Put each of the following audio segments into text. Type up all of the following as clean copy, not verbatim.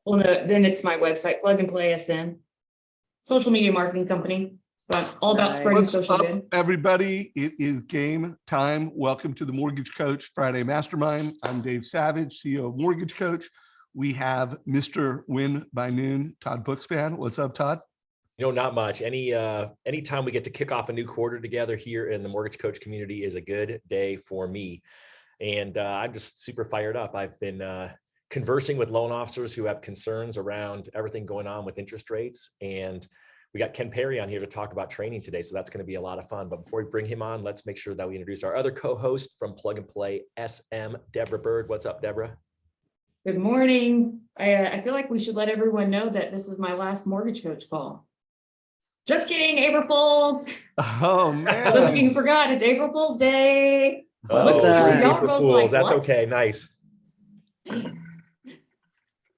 Well, no, then it's my website, Plug and Play SM, social media marketing company, but all about spreading What's social up, good. everybody? It is game time. Welcome to the Mortgage Coach Friday Mastermind. I'm Dave Savage, CEO of Mortgage Coach. We have Mr. Win by Noon, Todd Bookspan. What's up, Todd? Not much. Anytime we get to kick off a new quarter together here in the Mortgage Coach community is a good day for me. And I'm just super fired up. I've been conversing with loan officers who have concerns around everything going on with interest rates. And we got Ken Perry on here to talk about training today. So that's going to be a lot of fun. But before we bring him on, let's make sure that we introduce our other co-host from Plug and Play SM, Deborah Bird. What's up, Deborah? Good morning. I feel like we should let everyone know that this is my last Mortgage Coach call. Just kidding, April Fools. Oh, man. Those of you who forgot, it's April Fool's Day. Oh, Y'all April both Fools. like, That's what? okay. Nice.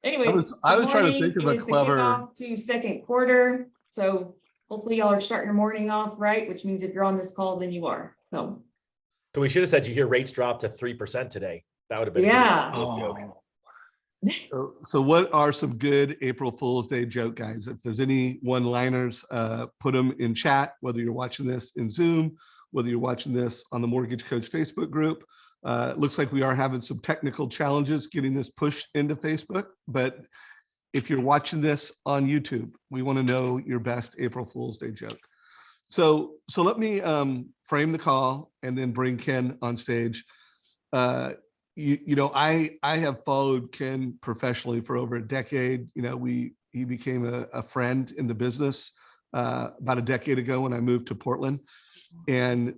Anyway, I was trying to think of a clever kickoff to second quarter. So hopefully y'all are starting your morning off right, which means if you're on this call, then you are. So we should have said you hear rates drop to 3% today. That would have been yeah. a good joke. So what are some good April Fool's Day joke, guys? If there's any one-liners, put them in chat, whether you're watching this in Zoom, whether you're watching this on the Mortgage Coach Facebook group. It looks like we are having some technical challenges getting this pushed into Facebook, but if you're watching this on YouTube, we want to know your best April Fool's Day joke. So let me frame the call and then bring Ken on stage. I have followed Ken professionally for over a decade. He became a friend in the business about a decade ago when I moved to Portland. And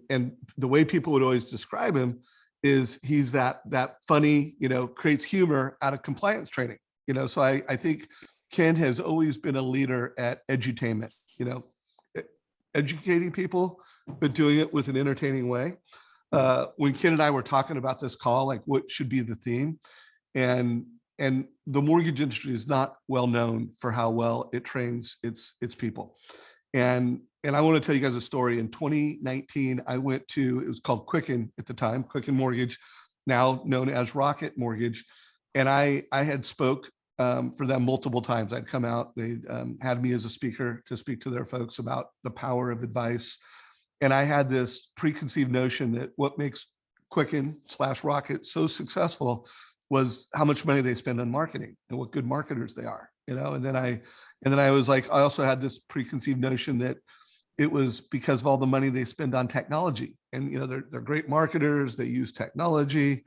the way people would always describe him is he's that funny, creates humor out of compliance training. So I think Ken has always been a leader at edutainment, educating people, but doing it with an entertaining way. When Ken and I were talking about this call, like what should be the theme, and the mortgage industry is not well known for how well it trains its people. And I want to tell you guys a story. In 2019, I went to, it was called Quicken at the time, Quicken Mortgage, now known as Rocket Mortgage. And I had spoke for them multiple times. I'd come out, they had me as a speaker to speak to their folks about the power of advice. And I had this preconceived notion that what makes Quicken/Rocket so successful was how much money they spend on marketing and what good marketers they are, and then I was like, I also had this preconceived notion that it was because of all the money they spend on technology, and they're great marketers, they use technology.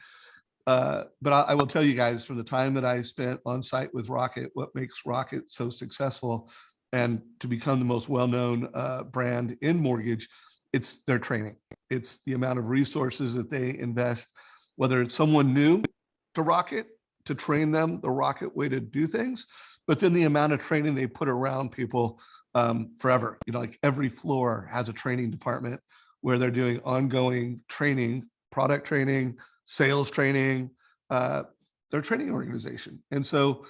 But I will tell you guys, from the time that I spent on site with Rocket, what makes Rocket so successful and to become the most well-known brand in mortgage, it's their training. It's the amount of resources that they invest, whether it's someone new to Rocket, to train them the Rocket way to do things, but then the amount of training they put around people forever. Like every floor has a training department where they're doing ongoing training, product training, sales training, their training organization. And so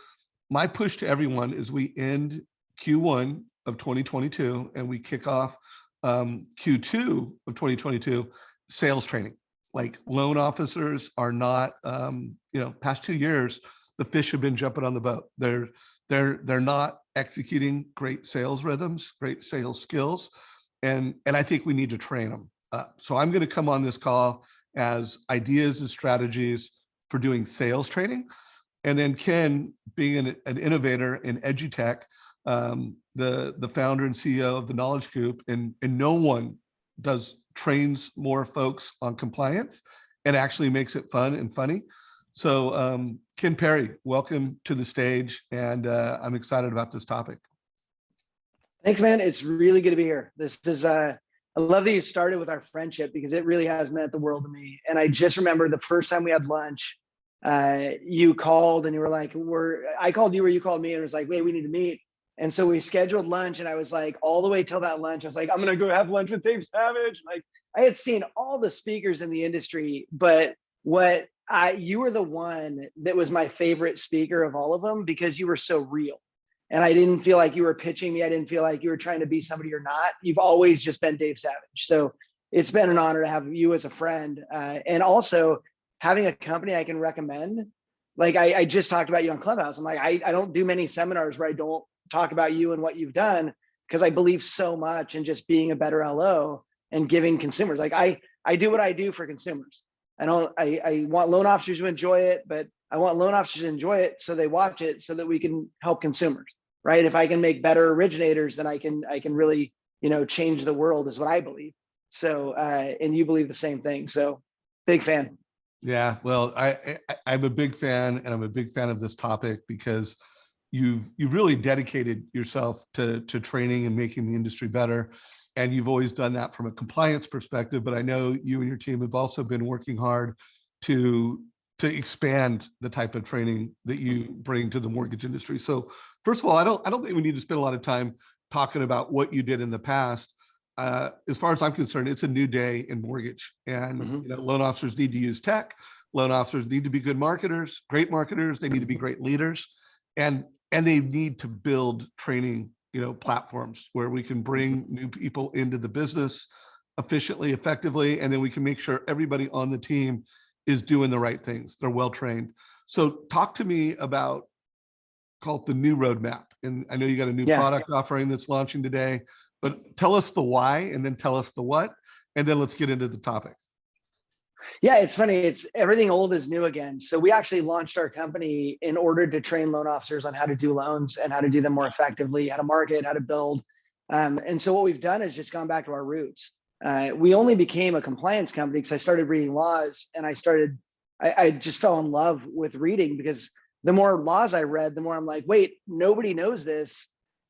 my push to everyone is we end Q1 of 2022 and we kick off Q2 of 2022 sales training. Like loan officers are not, past 2 years, the fish have been jumping on the boat. They're not executing great sales rhythms, great sales skills. And I think we need to train them. So I'm going to come on this call as ideas and strategies for doing sales training. And then Ken, being an innovator in edutech, the founder and CEO of the Knowledge Coop, and no one trains more folks on compliance and actually makes it fun and funny. So Ken Perry, welcome to the stage. And I'm excited about this topic. Thanks, man. It's really good to be here. This is, I love that you started with our friendship because it really has meant the world to me. And I just remember the first time we had lunch, you called and you were like, I called you or you called me and it was like, wait, we need to meet. And so we scheduled lunch and I was like, all the way till that lunch, I was like, I'm going to go have lunch with Dave Savage. Like I had seen all the speakers in the industry, but you were the one that was my favorite speaker of all of them because you were so real. And I didn't feel like you were pitching me. I didn't feel like you were trying to be somebody you're not. You've always just been Dave Savage. So it's been an honor to have you as a friend. And also having a company I can recommend Like I just talked about you on Clubhouse. I'm like, I don't do many seminars where I don't talk about you and what you've done, because I believe so much in just being a better LO and giving consumers. Like I do what I do for consumers. I want loan officers to enjoy it, but I want loan officers to enjoy it so they watch it so that we can help consumers, right? If I can make better originators, then I can really, change the world, is what I believe. So, and you believe the same thing. So big fan. Yeah, well, I'm a big fan, and I'm a big fan of this topic because you've really dedicated yourself to training and making the industry better. And you've always done that from a compliance perspective, but I know you and your team have also been working hard to expand the type of training that you bring to the mortgage industry. So first of all, I don't think we need to spend a lot of time talking about what you did in the past. As far as I'm concerned, it's a new day in mortgage, and loan officers need to use tech. Loan officers need to be good marketers, great marketers. They need to be great leaders, and they need to build training, platforms where we can bring new people into the business efficiently, effectively, and then we can make sure everybody on the team is doing the right things. They're well trained. So talk to me about, call it the new roadmap. And I know you got a new product offering that's launching today, but tell us the why and then tell us the what, and then let's get into the topic. Yeah, it's funny. It's everything old is new again. So we actually launched our company in order to train loan officers on how to do loans and how to do them more effectively, how to market, how to build. And so what we've done is just gone back to our roots. We only became a compliance company because I started reading laws, and I just fell in love with reading, because the more laws I read, the more I'm like, wait, nobody knows this.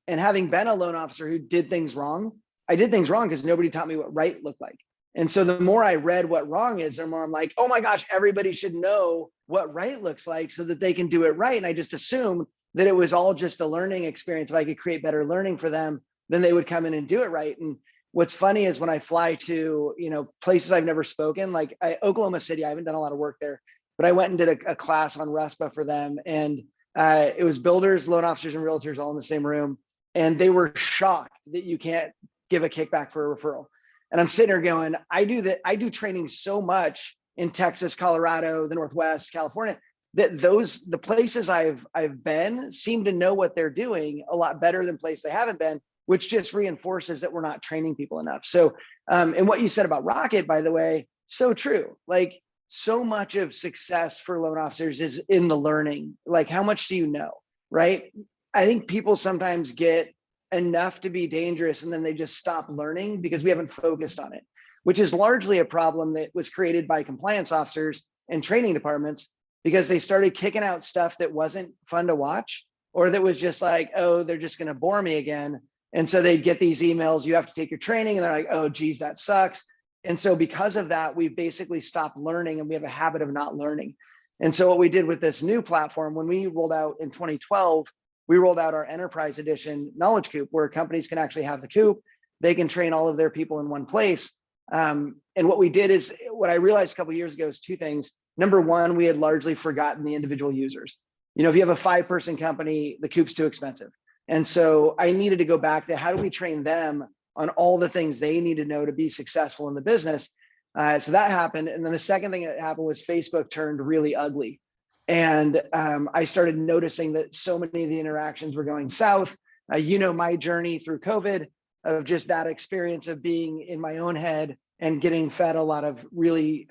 And having been a loan officer who did things wrong, I did things wrong because nobody taught me what right looked like. And so the more I read what wrong is, the more I'm like, oh my gosh, everybody should know what right looks like so that they can do it right. And I just assumed that it was all just a learning experience. If I could create better learning for them, then they would come in and do it right. And what's funny is when I fly to, places I've never spoken, like Oklahoma City, I haven't done a lot of work there, but I went and did a class on RESPA for them. And it was builders, loan officers, and realtors all in the same room. And they were shocked that you can't give a kickback for a referral. And I'm sitting there going, I do training so much in Texas, Colorado, the Northwest, California, that the places I've been seem to know what they're doing a lot better than places I haven't been, which just reinforces that we're not training people enough. So, and what you said about Rocket, by the way, so true. Like, so much of success for loan officers is in the learning. Like, how much do you know, right? I think people sometimes get enough to be dangerous and then they just stop learning because we haven't focused on it, which is largely a problem that was created by compliance officers and training departments, because they started kicking out stuff that wasn't fun to watch, or that was just like, oh, they're just going to bore me again. And so they'd get these emails, you have to take your training, and they're like, oh, geez, that sucks. And so because of that, we've basically stopped learning, and we have a habit of not learning. And so what we did with this new platform, when we rolled out in 2012, we rolled out our enterprise edition Knowledge Coop, where companies can actually have the coop. They can train all of their people in one place. And what we did is, what I realized a couple of years ago is two things. Number one, we had largely forgotten the individual users. If you have a 5-person company, the coop's too expensive. And so I needed to go back to how do we train them on all the things they need to know to be successful in the business. So that happened. And then the second thing that happened was Facebook turned really ugly. And I started noticing that so many of the interactions were going south. My journey through COVID, of just that experience of being in my own head and getting fed a lot of really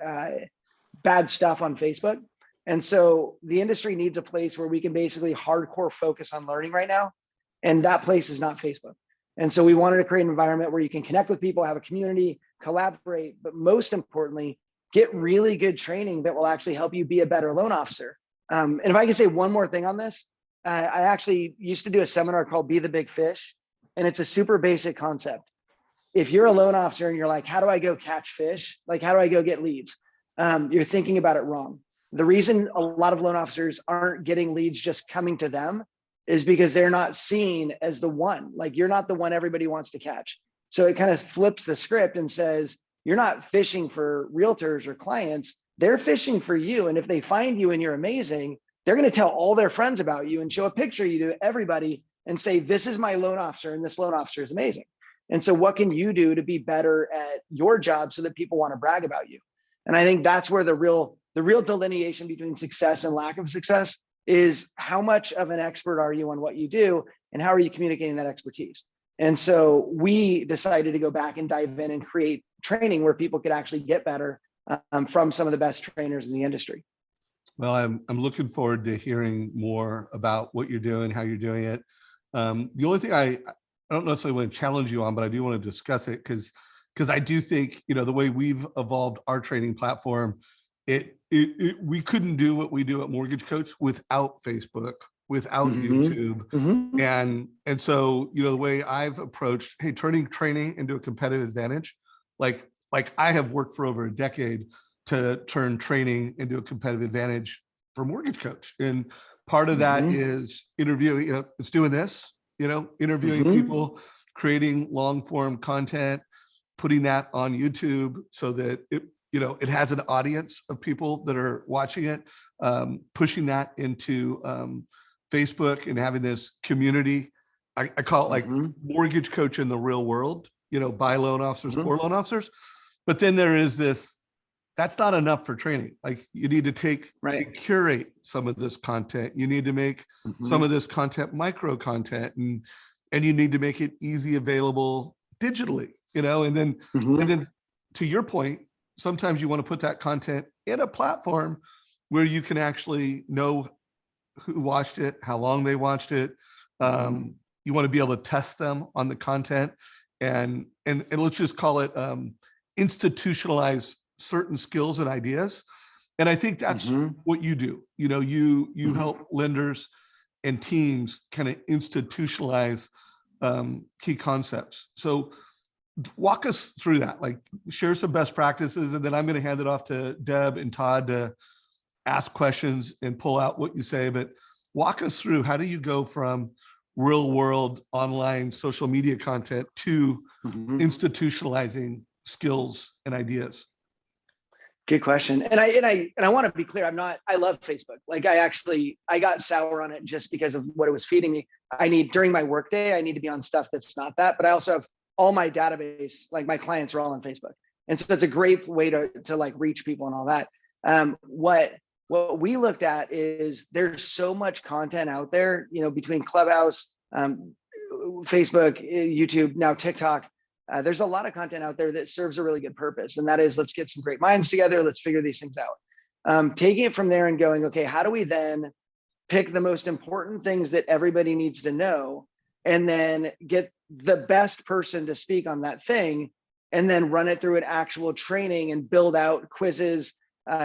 bad stuff on Facebook. And so the industry needs a place where we can basically hardcore focus on learning right now. And that place is not Facebook. And so we wanted to create an environment where you can connect with people, have a community, collaborate, but most importantly, get really good training that will actually help you be a better loan officer. And if I can say one more thing on this, I actually used to do a seminar called Be the Big Fish, and it's a super basic concept. If you're a loan officer and you're like, how do I go catch fish? Like, how do I go get leads? You're thinking about it wrong. The reason a lot of loan officers aren't getting leads just coming to them is because they're not seen as the one. Like, you're not the one everybody wants to catch. So it kind of flips the script and says, you're not fishing for realtors or clients. They're fishing for you. And if they find you and you're amazing, they're going to tell all their friends about you and show a picture of you to everybody and say, this is my loan officer, and this loan officer is amazing. And so what can you do to be better at your job so that people want to brag about you? And I think that's where the real the real delineation between success and lack of success is how much of an expert are you on what you do and how are you communicating that expertise. And so we decided to go back and dive in and create training where people could actually get better from some of the best trainers in the industry. Well, I'm looking forward to hearing more about what you're doing, how you're doing it. The only thing I don't necessarily want to challenge you on, but I do want to discuss it because I do think, you know, the way we've evolved our training platform, we couldn't do what we do at Mortgage Coach without Facebook, without YouTube. And so, you know, the way I've approached, hey, turning training into a competitive advantage, like I have worked for over a decade to turn training into a competitive advantage for Mortgage Coach. And part of that is interviewing, you know, it's doing this, you know, interviewing people, creating long form content, putting that on YouTube so that it, you know, it has an audience of people that are watching it, pushing that into Facebook and having this community. I call it like Mortgage Coach in the real world, you know, buy loan officers, for loan officers. But then there is this, that's not enough for training. Like you need to take and curate some of this content. You need to make some of this content micro content, and you need to make it easy available digitally, you know, and then to your point, sometimes you want to put that content in a platform where you can actually know who watched it, how long they watched it. You want to be able to test them on the content and let's just call it institutionalize certain skills and ideas. And I think that's what you do. You know, you help lenders and teams kind of institutionalize key concepts. So walk us through that, like share some best practices, and then I'm going to hand it off to Deb and Todd to ask questions and pull out what you say. But walk us through, how do you go from real world online social media content to institutionalizing skills and ideas? Good question. And I want to be clear, I love Facebook. Like I got sour on it just because of what it was feeding me. During my workday, I need to be on stuff that's not that, but I also have all my database, like my clients are all on Facebook. And so it's a great way to like reach people and all that. What we looked at is there's so much content out there, you know, between Clubhouse, Facebook, YouTube, now TikTok. There's a lot of content out there that serves a really good purpose. And that is, let's get some great minds together. Let's figure these things out. Taking it from there and going, okay, how do we then pick the most important things that everybody needs to know and then get the best person to speak on that thing and then run it through an actual training and build out quizzes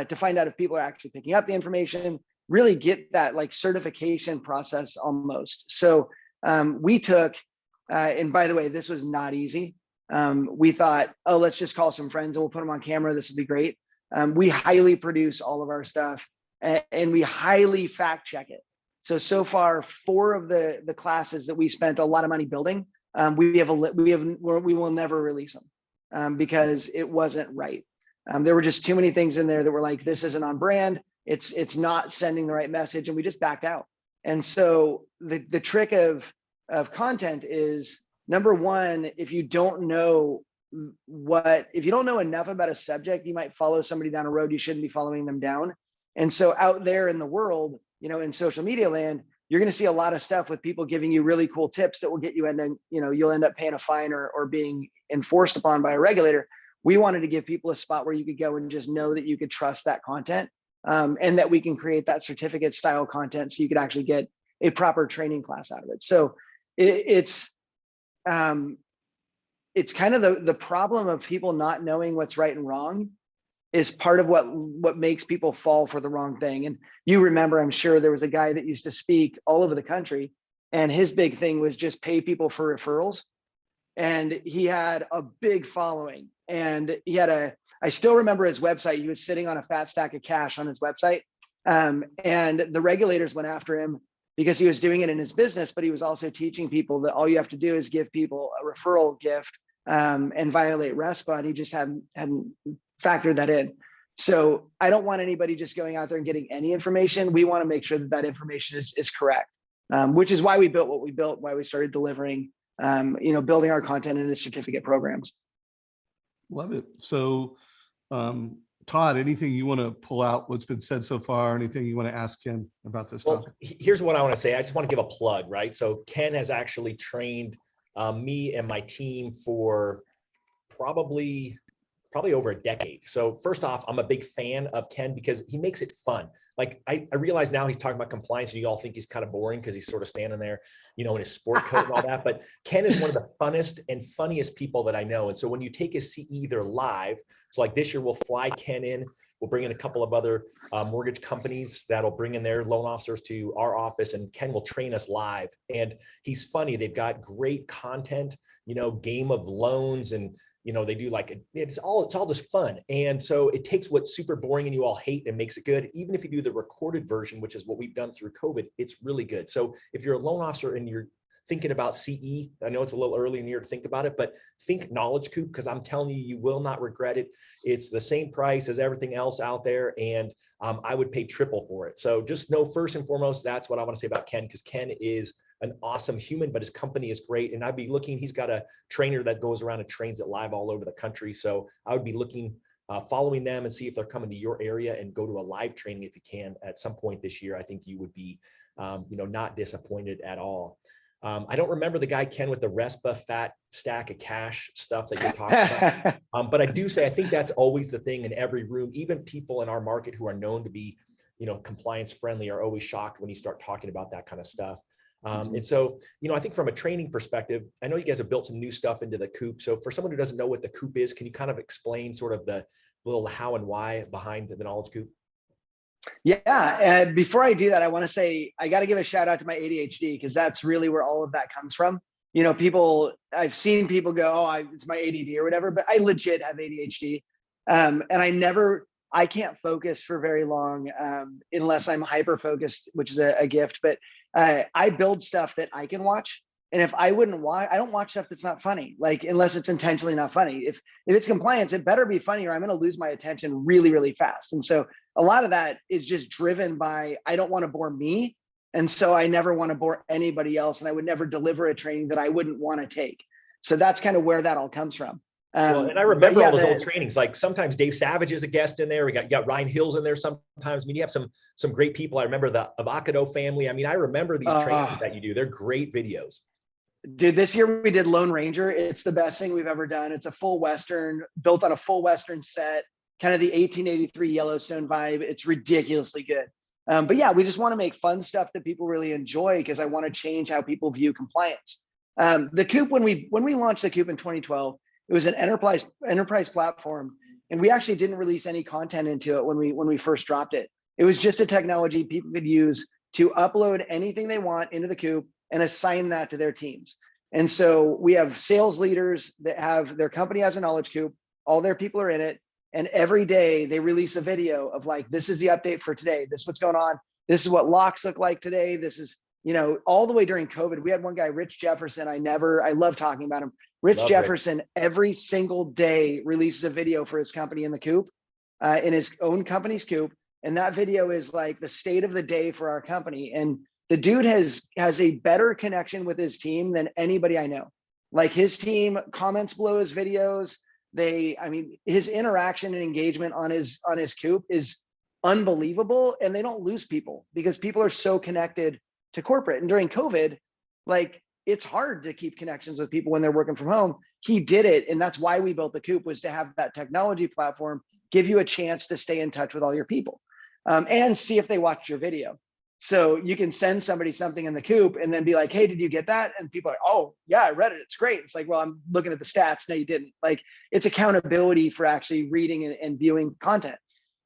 to find out if people are actually picking up the information, really get that like certification process almost. So we took, and by the way, this was not easy. We thought, oh, let's just call some friends and we'll put them on camera. This would be great. We highly produce all of our stuff and we highly fact check it. So far, 4 of the classes that we spent a lot of money building, we will never release them because it wasn't right. There were just too many things in there that were like, this isn't on brand. It's not sending the right message, and we just backed out. And so the trick of content is, number one, if you don't know enough about a subject, you might follow somebody down a road you shouldn't be following them down. And so out there in the world, you know, in social media land, you're going to see a lot of stuff with people giving you really cool tips that will get you into, you know, you'll end up paying a fine or being enforced upon by a regulator. We wanted to give people a spot where you could go and just know that you could trust that content, and that we can create that certificate style content so you could actually get a proper training class out of it. So it's kind of the problem of people not knowing what's right and wrong is part of what makes people fall for the wrong thing. And you remember, I'm sure there was a guy that used to speak all over the country, and his big thing was just pay people for referrals. And he had a big following, and I still remember his website. He was sitting on a fat stack of cash on his website. And the regulators went after him because he was doing it in his business, but he was also teaching people that all you have to do is give people a referral gift and violate RESPA. And he just hadn't factored that in. So I don't want anybody just going out there and getting any information. We want to make sure that information is correct, which is why we built what we built, why we started delivering, building our content into certificate programs. Love it. So Todd, Todd, anything you want to pull out what's been said so far? Anything you want to ask Ken about this Well, topic? here's what I want to say. I just want to give a plug, right? So Ken has actually trained me and my team for probably over a decade. So first off, I'm a big fan of Ken because he makes it fun. Like I realize now he's talking about compliance and you all think he's kind of boring because he's sort of standing there, you know, in his sport coat and all that. But Ken is one of the funnest and funniest people that I know. And so when you take his CE, they're live. So like this year we'll fly Ken in. We'll bring in a couple of other mortgage companies that'll bring in their loan officers to our office, and Ken will train us live. And he's funny. They've got great content, you know, game of loans, and you know, they do like it's all just fun. And so it takes what's super boring and you all hate and makes it good. Even if you do the recorded version, which is what we've done through COVID, it's really good. So if you're a loan officer and you're thinking about CE, I know it's a little early in the year to think about it, but think Knowledge Coop, because I'm telling you, you will not regret it. It's the same price as everything else out there. And I would pay triple for it. So just know, first and foremost, that's what I want to say about Ken, because Ken is an awesome human, but his company is great. And I'd be looking, he's got a trainer that goes around and trains it live all over the country. So I would be looking, following them and see if they're coming to your area, and go to a live training if you can at some point this year. I think you would be, you know, not disappointed at all. I don't remember the guy, Ken, with the RESPA fat stack of cash stuff that you're talking about. But I do say, I think that's always the thing in every room. Even people in our market who are known to be, you know, compliance friendly are always shocked when you start talking about that kind of stuff. And so, you know, I think from a training perspective, I know you guys have built some new stuff into the Coop. So for someone who doesn't know what the Coop is, can you kind of explain sort of the little how and why behind the Knowledge Coop? Yeah. And before I do that, I want to say, I got to give a shout out to my ADHD, because that's really where all of that comes from. You know, I've seen people go, oh, it's my ADD or whatever, but I legit have ADHD. And I can't focus for very long unless I'm hyper focused, which is a gift. But I build stuff that I can watch. And if I wouldn't watch, I don't watch stuff that's not funny, like unless it's intentionally not funny. If it's compliance, it better be funny or I'm going to lose my attention really, really fast. And so a lot of that is just driven by, I don't want to bore me. And so I never want to bore anybody else. And I would never deliver a training that I wouldn't want to take. So that's kind of where that all comes from. Well, and I remember all those old trainings. Like sometimes Dave Savage is a guest in there. You got Ryan Hills in there sometimes. I mean, you have some great people. I remember the Avocado family. I mean, I remember these trainings that you do. They're great videos. Dude, this year we did Lone Ranger. It's the best thing we've ever done. It's a full Western, built on a full Western set, kind of the 1883 Yellowstone vibe. It's ridiculously good. But yeah, we just want to make fun stuff that people really enjoy, because I want to change how people view compliance. The Coop, when we launched the Coop in 2012, it was an enterprise platform, and we actually didn't release any content into it when we first dropped it. It was just a technology people could use to upload anything they want into the Coop and assign that to their teams. And so we have sales leaders that have their company has a Knowledge Coop, all their people are in it. And every day they release a video of like, this is the update for today. This is what's going on. This is what locks look like today. This is, you know, all the way during COVID, we had one guy, Rich Jefferson. I love talking about him. Rich Jefferson, every single day releases a video for his company in the Coop, in his own company's Coop. And that video is like the state of the day for our company. And the dude has a better connection with his team than anybody I know. Like his team comments below his videos. His interaction and engagement on his Coop is unbelievable. And they don't lose people because people are so connected to corporate. And during COVID, like it's hard to keep connections with people when they're working from home. He did it. And that's why we built the Coop, was to have that technology platform give you a chance to stay in touch with all your people and see if they watched your video. So you can send somebody something in the Coop and then be like, hey, did you get that? And people are like, oh yeah, I read it. It's great. It's like, well, I'm looking at the stats. No, you didn't. Like it's accountability for actually reading and viewing content.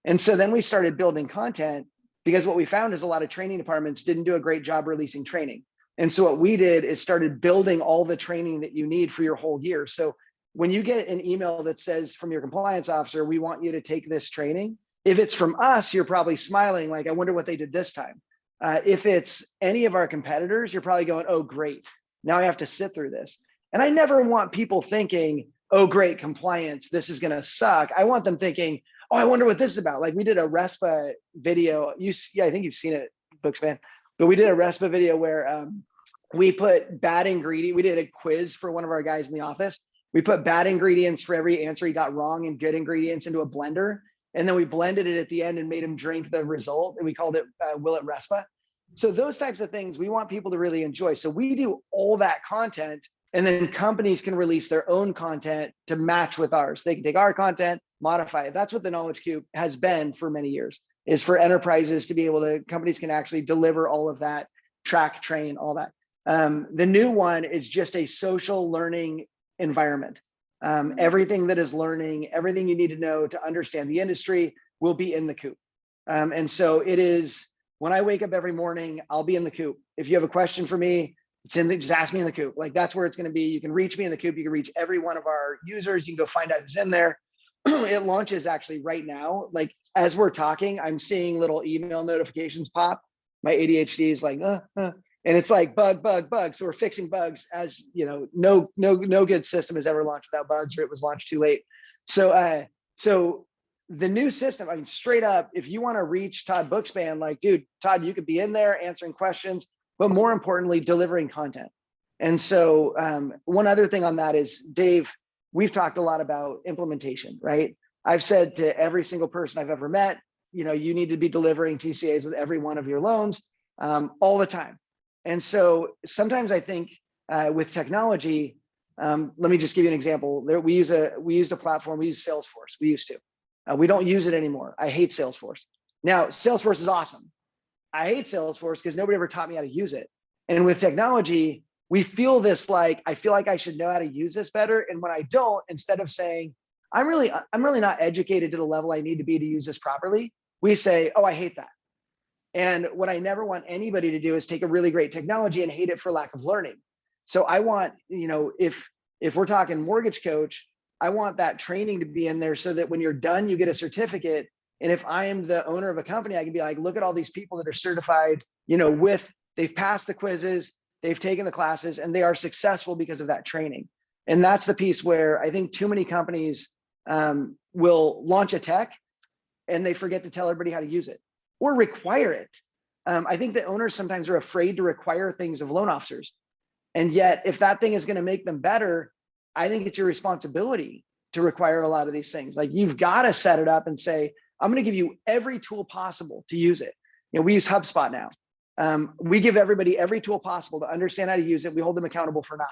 And so then we started building content, because what we found is a lot of training departments didn't do a great job releasing training. And so what we did is started building all the training that you need for your whole year. So when you get an email that says from your compliance officer, we want you to take this training, if it's from us, you're probably smiling like, I wonder what they did this time. If it's any of our competitors, you're probably going, oh, great. Now I have to sit through this. And I never want people thinking, oh, great, compliance, this is going to suck. I want them thinking, oh, I wonder what this is about. Like we did a RESPA video. I think you've seen it, Bookspan. But we did a RESPA video where we put bad ingredient. We did a quiz for one of our guys in the office. We put bad ingredients for every answer he got wrong and good ingredients into a blender. And then we blended it at the end and made them drink the result. And we called it Will It Respa. So those types of things we want people to really enjoy. So we do all that content, and then companies can release their own content to match with ours. They can take our content, modify it. That's what the Knowledge Coop has been for many years, is for enterprises to be able to, companies can actually deliver all of that, track, train, all that. The new one is just a social learning environment. Everything that is learning, everything you need to know to understand the industry will be in the Coop. And so it is, when I wake up every morning, I'll be in the Coop. If you have a question for me, just ask me in the Coop. Like, that's where it's going to be. You can reach me in the Coop. You can reach every one of our users. You can go find out who's in there. It launches actually right now. Like, as we're talking, I'm seeing little email notifications pop. My ADHD is like, and it's like bug. So we're fixing bugs. As you know, no good system has ever launched without bugs, or it was launched too late. So the new system, I mean, straight up, if you want to reach Todd Bookspan, like, dude, Todd, you could be in there answering questions, but more importantly, delivering content. And so one other thing on that is, Dave, we've talked a lot about implementation, right? I've said to every single person I've ever met, you need to be delivering TCAs with every one of your loans all the time. And so sometimes I think with technology, let me just give you an example. We used a platform, we use Salesforce, we used to. We don't use it anymore. I hate Salesforce. Now, Salesforce is awesome. I hate Salesforce because nobody ever taught me how to use it. And with technology, we feel this, like, I feel like I should know how to use this better. And when I don't, instead of saying, I'm really not educated to the level I need to be to use this properly, we say, oh, I hate that. And what I never want anybody to do is take a really great technology and hate it for lack of learning. So I want, if we're talking mortgage coach, I want that training to be in there so that when you're done, you get a certificate. And if I am the owner of a company, I can be like, look at all these people that are certified, they've passed the quizzes, they've taken the classes, and they are successful because of that training. And that's the piece where I think too many companies will launch a tech and they forget to tell everybody how to use it or require it. I think the owners sometimes are afraid to require things of loan officers. And yet, if that thing is going to make them better, I think it's your responsibility to require a lot of these things. Like, you've got to set it up and say, I'm going to give you every tool possible to use it. We use HubSpot now. We give everybody every tool possible to understand how to use it. We hold them accountable for not,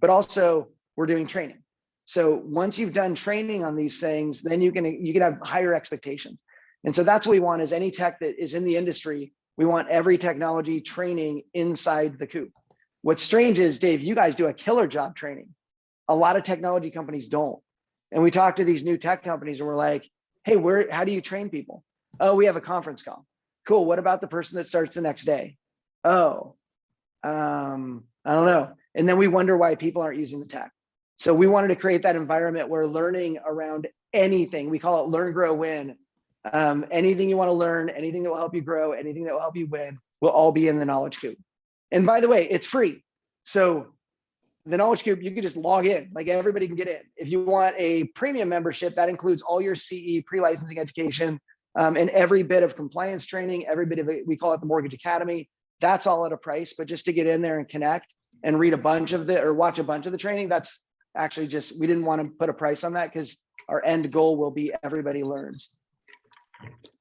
but also we're doing training. So once you've done training on these things, then you can have higher expectations. And so that's what we want, is any tech that is in the industry, we want every technology training inside the Coop. What's strange is, Dave, you guys do a killer job training. A lot of technology companies don't. And we talk to these new tech companies and we're like, hey, how do you train people? Oh, we have a conference call. Cool. What about the person that starts the next day? Oh, I don't know. And then we wonder why people aren't using the tech. So we wanted to create that environment where learning around anything, we call it learn, grow, win. Anything you want to learn, anything that will help you grow, anything that will help you win, will all be in the Knowledge Coop. And by the way, it's free. So the Knowledge Coop, you can just log in, like, everybody can get in. If you want a premium membership, that includes all your CE pre-licensing education and every bit of compliance training, every bit of it, we call it the Mortgage Academy. That's all at a price, but just to get in there and connect and read watch a bunch of the training, that's actually just, we didn't want to put a price on that because our end goal will be everybody learns.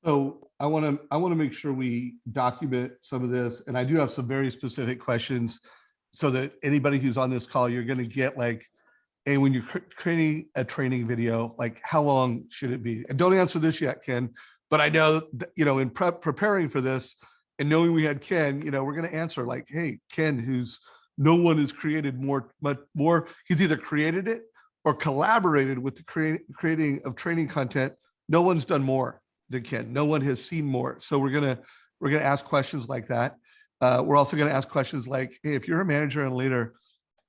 So I want to make sure we document some of this, and I do have some very specific questions so that anybody who's on this call, you're going to get, like, hey, when you're creating a training video, like, how long should it be? And don't answer this yet, Ken, but I know that, in preparing for this and knowing we had Ken, we're going to answer, like, hey, Ken, no one has created much more. He's either created it or collaborated with the creating of training content. No one's done more than Ken. No one has seen more. So we're gonna ask questions like that. We're also gonna ask questions like, hey, if you're a manager and a leader,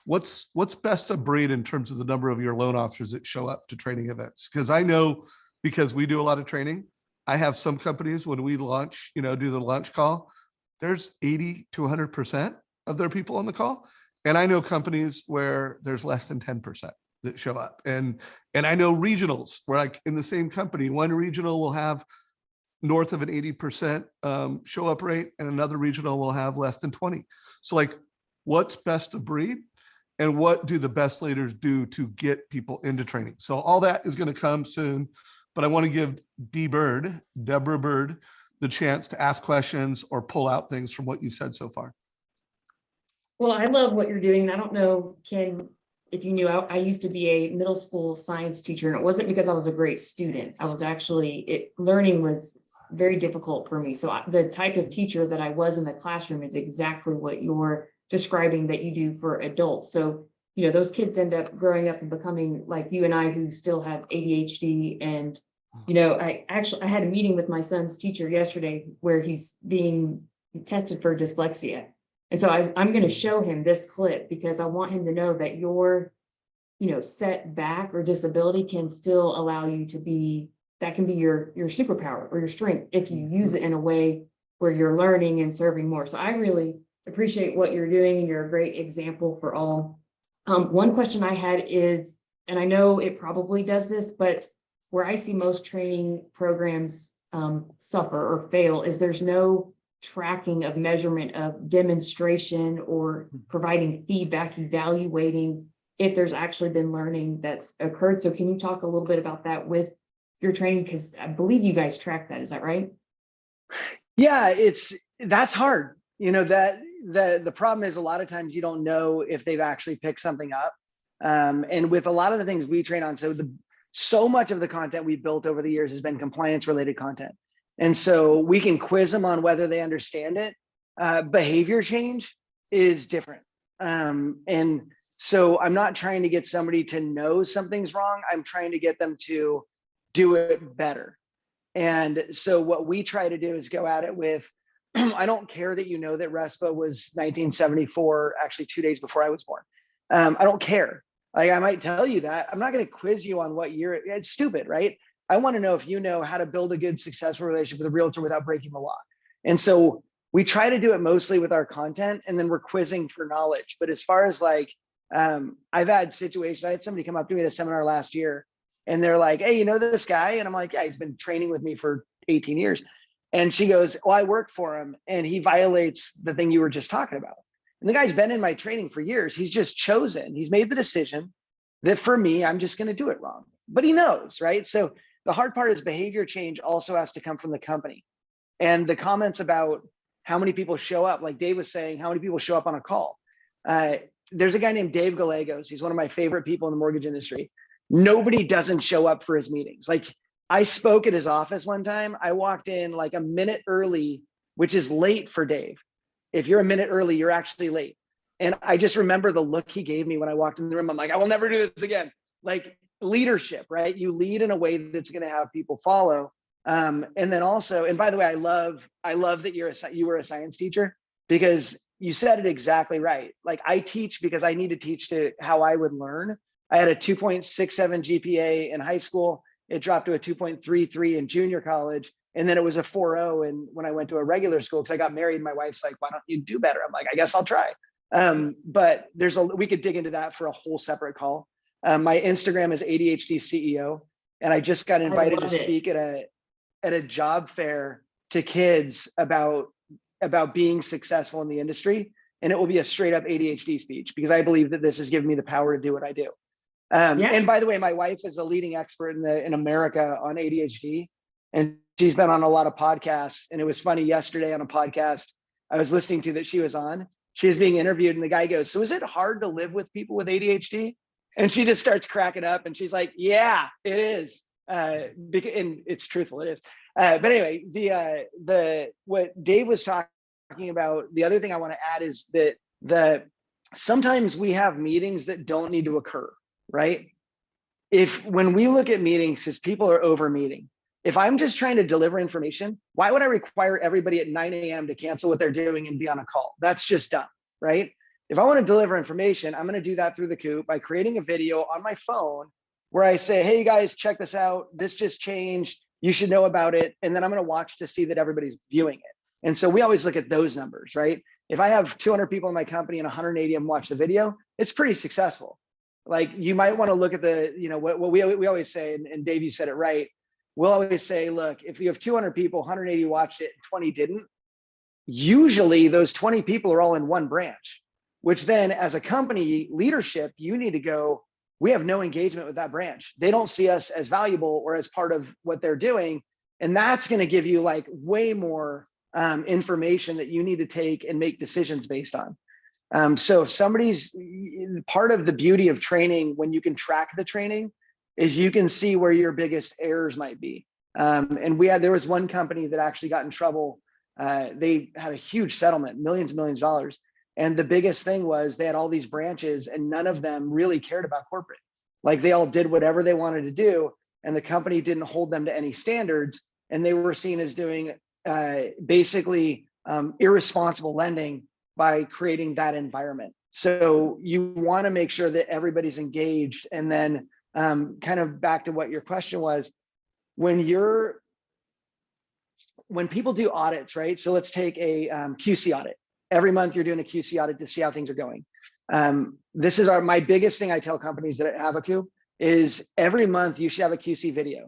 what's best of breed in terms of the number of your loan officers that show up to training events? Because I know, because we do a lot of training, I have some companies when we launch, do the launch call, there's 80 to 100% of their people on the call. And I know companies where there's less than 10% that show up. And I know regionals where, like, in the same company, one regional will have north of an 80% show up rate and another regional will have less than 20. So, like, what's best of breed and what do the best leaders do to get people into training? So all that is going to come soon. but I want to give Deborah Bird, the chance to ask questions or pull out things from what you said so far. Well, I love what you're doing. I don't know, Ken, if you knew, I used to be a middle school science teacher, and it wasn't because I was a great student. I was actually, learning was very difficult for me. So the type of teacher that I was in the classroom is exactly what you're describing that you do for adults. So, you know, those kids end up growing up and becoming like you and I, who still have ADHD. And, you know, I had a meeting with my son's teacher yesterday where he's being tested for dyslexia. And so I'm going to show him this clip because I want him to know that your, you know, setback or disability can still allow you to be, that can be your superpower or your strength if you use it in a way where you're learning and serving more. So I really appreciate what you're doing, and you're a great example for all. One question I had is, and I know it probably does this, but where I see most training programs suffer or fail is there's no tracking of measurement of demonstration or providing feedback, evaluating if there's actually been learning that's occurred. So can you talk a little bit about that with your training? Because I believe you guys track that. Is that right? Yeah, that's hard. You know, that the problem is a lot of times you don't know if they've actually picked something up. And with a lot of the things we train on, so much of the content we've built over the years has been compliance related content. And so we can quiz them on whether they understand it. Behavior change is different. And so I'm not trying to get somebody to know something's wrong. I'm trying to get them to do it better. And so what we try to do is go at it with, I don't care that you know that RESPA was 1974, actually 2 days before I was born. I don't care. Like, I might tell you that. I'm not going to quiz you on what year. It's stupid, right? I want to know if you know how to build a good, successful relationship with a realtor without breaking the law. And so we try to do it mostly with our content, and then we're quizzing for knowledge. But as far as like, I've had situations, I had somebody come up to me at a seminar last year, and they're like, hey, you know this guy? And I'm like, yeah, he's been training with me for 18 years. And she goes, well, I work for him, and he violates the thing you were just talking about. And the guy's been in my training for years. He's just chosen, he's made the decision that for me, I'm just going to do it wrong. But he knows, right? So the hard part is behavior change also has to come from the company. And the comments about how many people show up, like Dave was saying, how many people show up on a call? There's a guy named Dave Gallegos. He's one of my favorite people in the mortgage industry. Nobody doesn't show up for his meetings. Like, I spoke at his office one time. I walked in like a minute early, which is late for Dave. If you're a minute early, you're actually late. And I just remember the look he gave me when I walked in the room. I'm like, I will never do this again. Like, leadership, right? You lead in a way that's going to have people follow. And then also, and by the way, I love that you were a science teacher, because you said it exactly right. Like, I teach because I need to teach to how I would learn. I had a 2.67 GPA in high school. It dropped to a 2.33 in junior college. And then it was a 4.0. And when I went to a regular school, because I got married, my wife's like, why don't you do better? I'm like, I guess I'll try. But we could dig into that for a whole separate call. My Instagram is ADHD CEO. And I just got invited to speak at a job fair to kids about being successful in the industry. And it will be a straight up ADHD speech, because I believe that this has given me the power to do what I do. And by the way, my wife is a leading expert in America on ADHD, and she's been on a lot of podcasts. And it was funny, yesterday on a podcast I was listening to that she was on, she was being interviewed, and the guy goes, so is it hard to live with people with ADHD? And she just starts cracking up, and she's like, yeah, it is. And it's truthful, it is. But anyway, what Dave was talking about, the other thing I want to add is that sometimes we have meetings that don't need to occur, right? When we look at meetings, because people are over meeting, if I'm just trying to deliver information, why would I require everybody at 9 a.m. to cancel what they're doing and be on a call? That's just dumb, right? If I want to deliver information, I'm going to do that through the Coop by creating a video on my phone where I say, hey guys, check this out. This just changed. You should know about it. And then I'm going to watch to see that everybody's viewing it. And so we always look at those numbers, right? If I have 200 people in my company and 180 of them watch the video, it's pretty successful. Like, you might want to look at what we always say, and Dave, you said it right. We'll always say, look, if you have 200 people, 180 watched it, 20 didn't, usually those 20 people are all in one branch, which then as a company leadership, you need to go, we have no engagement with that branch. They don't see us as valuable or as part of what they're doing. And that's going to give you like way more information that you need to take and make decisions based on. So if somebody's part of the beauty of training, when you can track the training, is you can see where your biggest errors might be. And there was one company that actually got in trouble. They had a huge settlement, millions and millions of dollars. And the biggest thing was they had all these branches and none of them really cared about corporate. Like they all did whatever they wanted to do. And the company didn't hold them to any standards. And they were seen as doing basically irresponsible lending by creating that environment. So you want to make sure that everybody's engaged. And then kind of back to what your question was, when people do audits, right? So let's take a QC audit. Every month you're doing a QC audit to see how things are going. This is my biggest thing I tell companies that have a Coop is every month you should have a QC video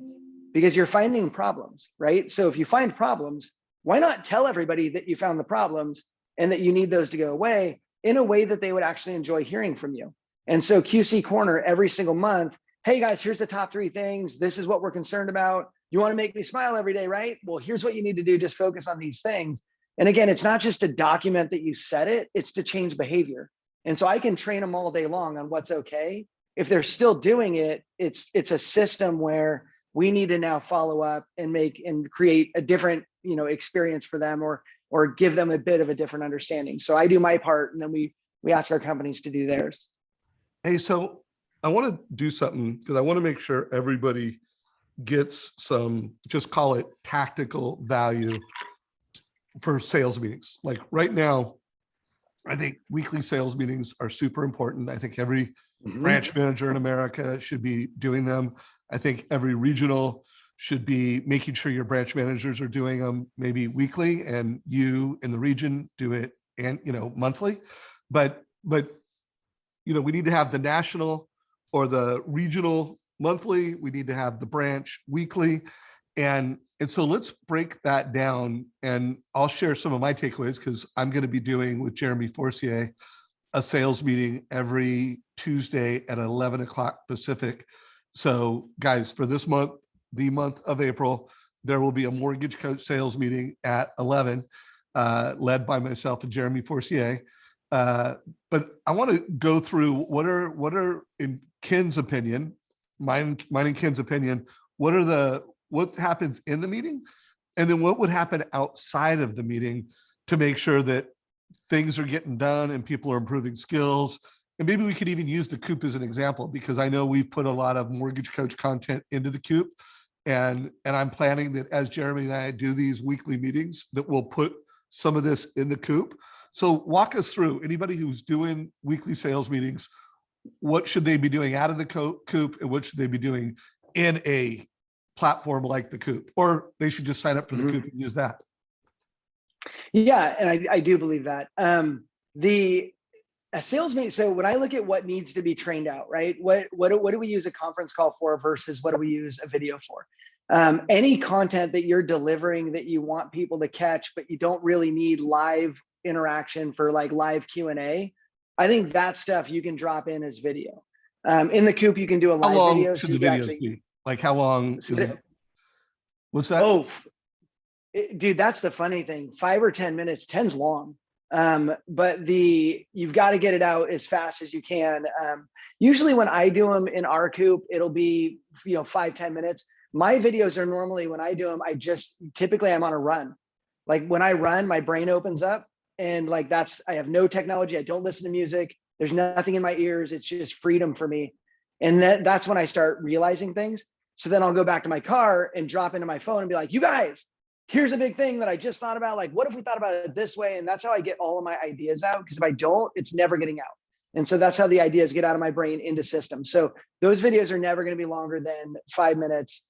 because you're finding problems, right? So if you find problems, why not tell everybody that you found the problems and that you need those to go away in a way that they would actually enjoy hearing from you. And so QC Corner every single month, hey guys, here's the top 3 things. This is what we're concerned about. You want to make me smile every day, right? Well, here's what you need to do. Just focus on these things. And again, it's not just to document that you said it, it's to change behavior. And so I can train them all day long on what's okay. If they're still doing it, it's a system where we need to now follow up and create a different, experience for them or give them a bit of a different understanding. So I do my part and then we ask our companies to do theirs. Hey, so I want to do something because I want to make sure everybody gets some, just call it tactical value for sales meetings. Like right now, I think weekly sales meetings are super important. I think every branch manager in America should be doing them. I think every regional should be making sure your branch managers are doing them maybe weekly and you in the region do it and monthly. But we need to have the national or the regional monthly. We need to have the branch weekly. And so let's break that down and I'll share some of my takeaways because I'm going to be doing with Jeremy Forcier a sales meeting every Tuesday at 11 o'clock Pacific. So guys, for this month, the month of April, there will be a mortgage coach sales meeting at 11, led by myself and Jeremy Forcier. But I want to go through what are in Ken's opinion, mine and Ken's opinion, what happens in the meeting, and then what would happen outside of the meeting to make sure that things are getting done and people are improving skills. And maybe we could even use the Coop as an example, because I know we've put a lot of mortgage coach content into the Coop. And I'm planning that as Jeremy and I do these weekly meetings, that we'll put some of this in the Coop. So walk us through, anybody who's doing weekly sales meetings, what should they be doing out of the Coop and what should they be doing in a platform like the Coop, or they should just sign up for the Coop and use that? Yeah, and I do believe that. A sales meeting, so when I look at what needs to be trained out, right? What do we use a conference call for versus what do we use a video for? Any content that you're delivering that you want people to catch, but you don't really need live interaction for like live Q&A, I think that stuff you can drop in as video. In the Coop, you can do a live how long video. should the videos be? Like how long is it? What's that? Oh, dude, that's the funny thing. 5 or 10 minutes, 10's long. But you've got to get it out as fast as you can. Usually when I do them in our Coop, it'll be, 5-10 minutes. My videos are normally, when I do them, typically I'm on a run. Like when I run, my brain opens up and like I have no technology. I don't listen to music. There's nothing in my ears. It's just freedom for me. And that's when I start realizing things. So then I'll go back to my car and drop into my phone and be like, you guys, here's a big thing that I just thought about. Like, what if we thought about it this way? And that's how I get all of my ideas out. Because if I don't, it's never getting out. And so that's how the ideas get out of my brain into systems. So those videos are never going to be longer than 5 minutes.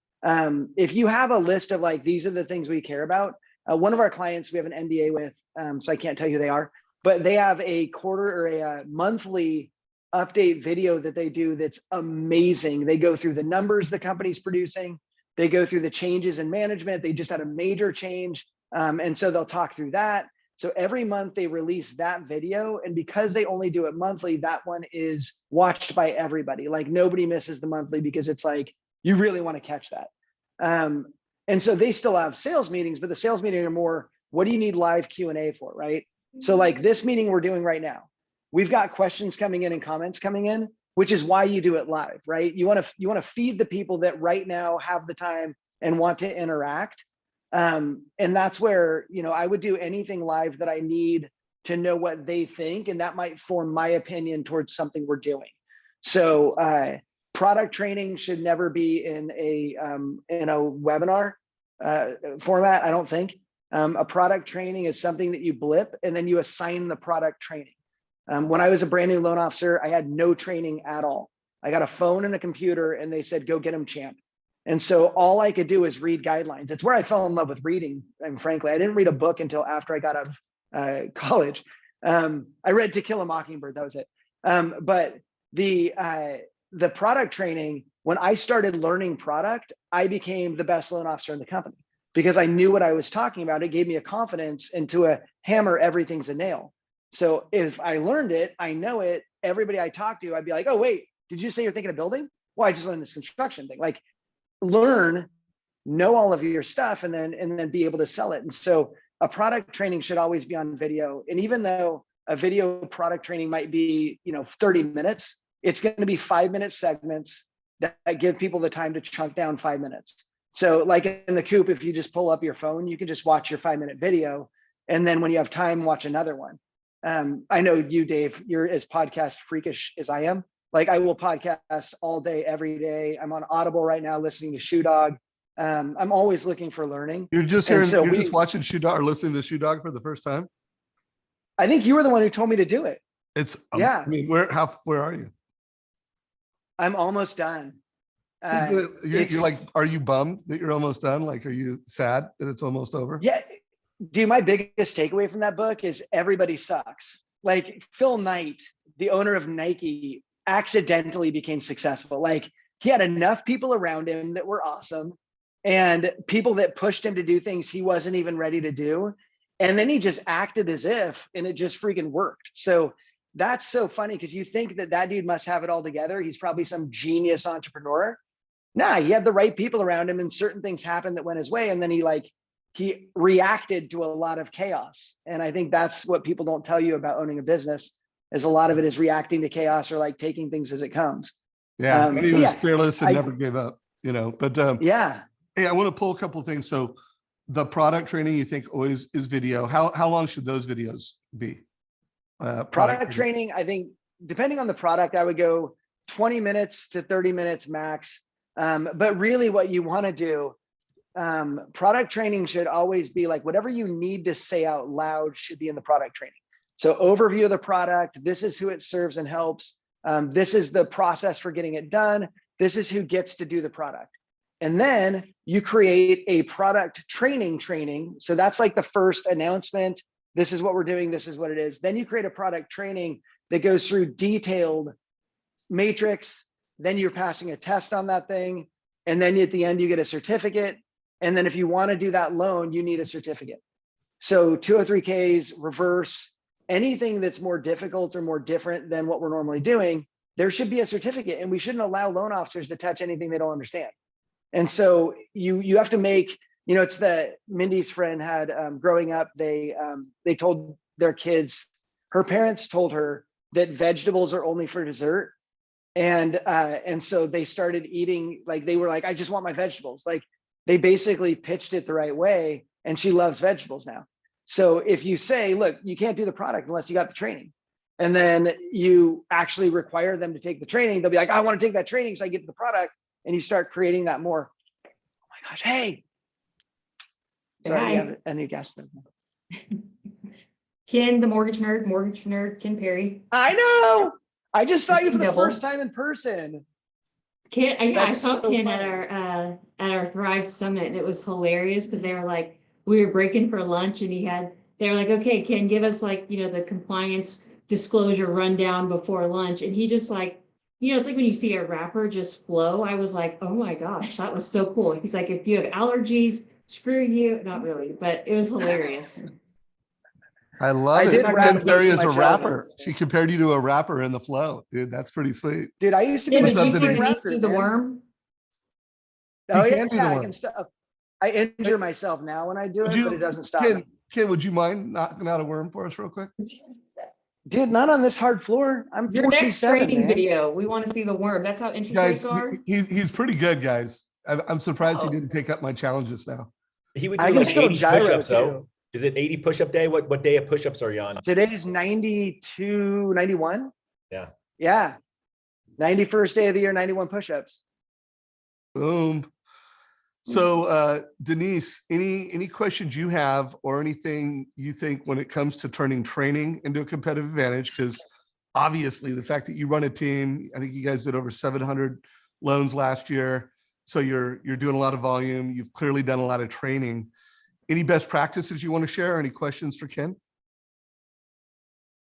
If you have a list of like, these are the things we care about. One of our clients we have an NDA with, so I can't tell you who they are, but they have a quarter or a monthly update video that they do that's amazing. They go through the numbers the company's producing. They go through the changes in management. They just had a major change. And so they'll talk through that. So every month they release that video. And because they only do it monthly, that one is watched by everybody. Like nobody misses the monthly because it's like, you really want to catch that. And so they still have sales meetings, but the sales meetings are more, what do you need live Q&A for, right? So like this meeting we're doing right now, we've got questions coming in and comments coming in, which is why you do it live, right? You want to feed the people that right now have the time and want to interact. And that's where, I would do anything live that I need to know what they think, and that might form my opinion towards something we're doing. So product training should never be in a webinar format, I don't think. A product training is something that you blip and then you assign the product training. When I was a brand new loan officer, I had no training at all. I got a phone and a computer and they said, go get him, champ. And so all I could do is read guidelines. It's where I fell in love with reading. And frankly, I didn't read a book until after I got out of college. I read To Kill a Mockingbird, that was it. But the product training, when I started learning product, I became the best loan officer in the company because I knew what I was talking about. It gave me a confidence into a hammer, everything's a nail. So if I learned it, I know it, everybody I talk to, I'd be like, oh, wait, did you say you're thinking of building? Well, I just learned this construction thing. Like learn, know all of your stuff, and then be able to sell it. And so a product training should always be on video. And even though a video product training might be, 30 minutes, it's going to be 5-minute segments that give people the time to chunk down 5 minutes. So like in the Coop, if you just pull up your phone, you can just watch your 5-minute video. And then when you have time, watch another one. I know you, Dave, you're as podcast freakish as I am. Like I will podcast all day, every day. I'm on Audible right now, listening to Shoe Dog. I'm always looking for learning. You're just hearing, so you're just watching Shoe Dog or listening to Shoe Dog for the first time? I think you were the one who told me to do it. It's, yeah. I mean, where are you? I'm almost done. You're like, are you bummed that you're almost done? Like, are you sad that it's almost over? Yeah. Dude, my biggest takeaway from that book is everybody sucks. Like Phil Knight, the owner of Nike, accidentally became successful. Like he had enough people around him that were awesome and people that pushed him to do things he wasn't even ready to do. And then he just acted as if, and it just freaking worked. So that's so funny because you think that dude must have it all together. He's probably some genius entrepreneur. Nah, he had the right people around him and certain things happened that went his way. And then he reacted to a lot of chaos. And I think that's what people don't tell you about owning a business is a lot of it is reacting to chaos or like taking things as it comes. Yeah, and he was fearless and never gave up, but yeah. Hey, I want to pull a couple of things. So the product training you think always is video. How long should those videos be? Product training, I think, depending on the product, I would go 20 minutes to 30 minutes max. But really what you want to do, product training should always be like whatever you need to say out loud should be in the product training. So overview of the product, this is who it serves and helps. This is the process for getting it done. This is who gets to do the product. And then you create a product training. So that's like the first announcement. This is what we're doing. This is what it is. Then you create a product training that goes through detailed matrix. Then you're passing a test on that thing. And then at the end, you get a certificate. And then if you want to do that loan, you need a certificate. So 203Ks, reverse, anything that's more difficult or more different than what we're normally doing, there should be a certificate. And we shouldn't allow loan officers to touch anything they don't understand. And so you have to make, it's the Mindy's friend had growing up, they told their kids, her parents told her that vegetables are only for dessert. And so they started eating, like, they were like, I just want my vegetables. Like they basically pitched it the right way. And she loves vegetables now. So if you say, look, you can't do the product unless you got the training. And then you actually require them to take the training. They'll be like, I want to take that training so I get the product. And you start creating that more. Oh my gosh, hey. Sorry, we have a new guest. Ken, the mortgage nerd, Ken Perry. I know. I just saw you for the double. first time in person. Ken, I saw so Ken funny. at our Thrive Summit, and it was hilarious because they were like, we were breaking for lunch, and they were like, okay, Ken, give us like, the compliance disclosure rundown before lunch, and he just like, it's like when you see a rapper just flow. I was like, oh my gosh, that was so cool. He's like, if you have allergies, screw you. Not really, but it was hilarious. I love I it. did Ken rap Perry most is of a my rapper. childhood. She compared you to a rapper in the flow, dude. That's pretty sweet. Dude, I used to be Ken, in What's did a you up, see Denise? Denise do the man. worm? Oh You yeah, can do the I worm. can stop. I injure myself now when I do Would it, but it you, doesn't stop me. Ken, would you mind knocking out a worm for us real quick? Dude, not on this hard floor. I'm Your next 47, training man. video, we want to see the worm. That's how interest rates Guys, are. he's pretty good, guys. I'm surprised he Oh. didn't take up my challenges now. He would I do can like still 80 gyro push-ups though. too. Is it 80 push-up day? What day of push-ups are you on? Today's 92, 91. Yeah. Yeah. 91st day of the year, 91 push-ups. Boom. So Denise, any questions you have or anything you think when it comes to turning training into a competitive advantage? Because obviously the fact that you run a team, I think you guys did over 700 loans last year. So you're doing a lot of volume. You've clearly done a lot of training. Any best practices you want to share? Any questions for Ken?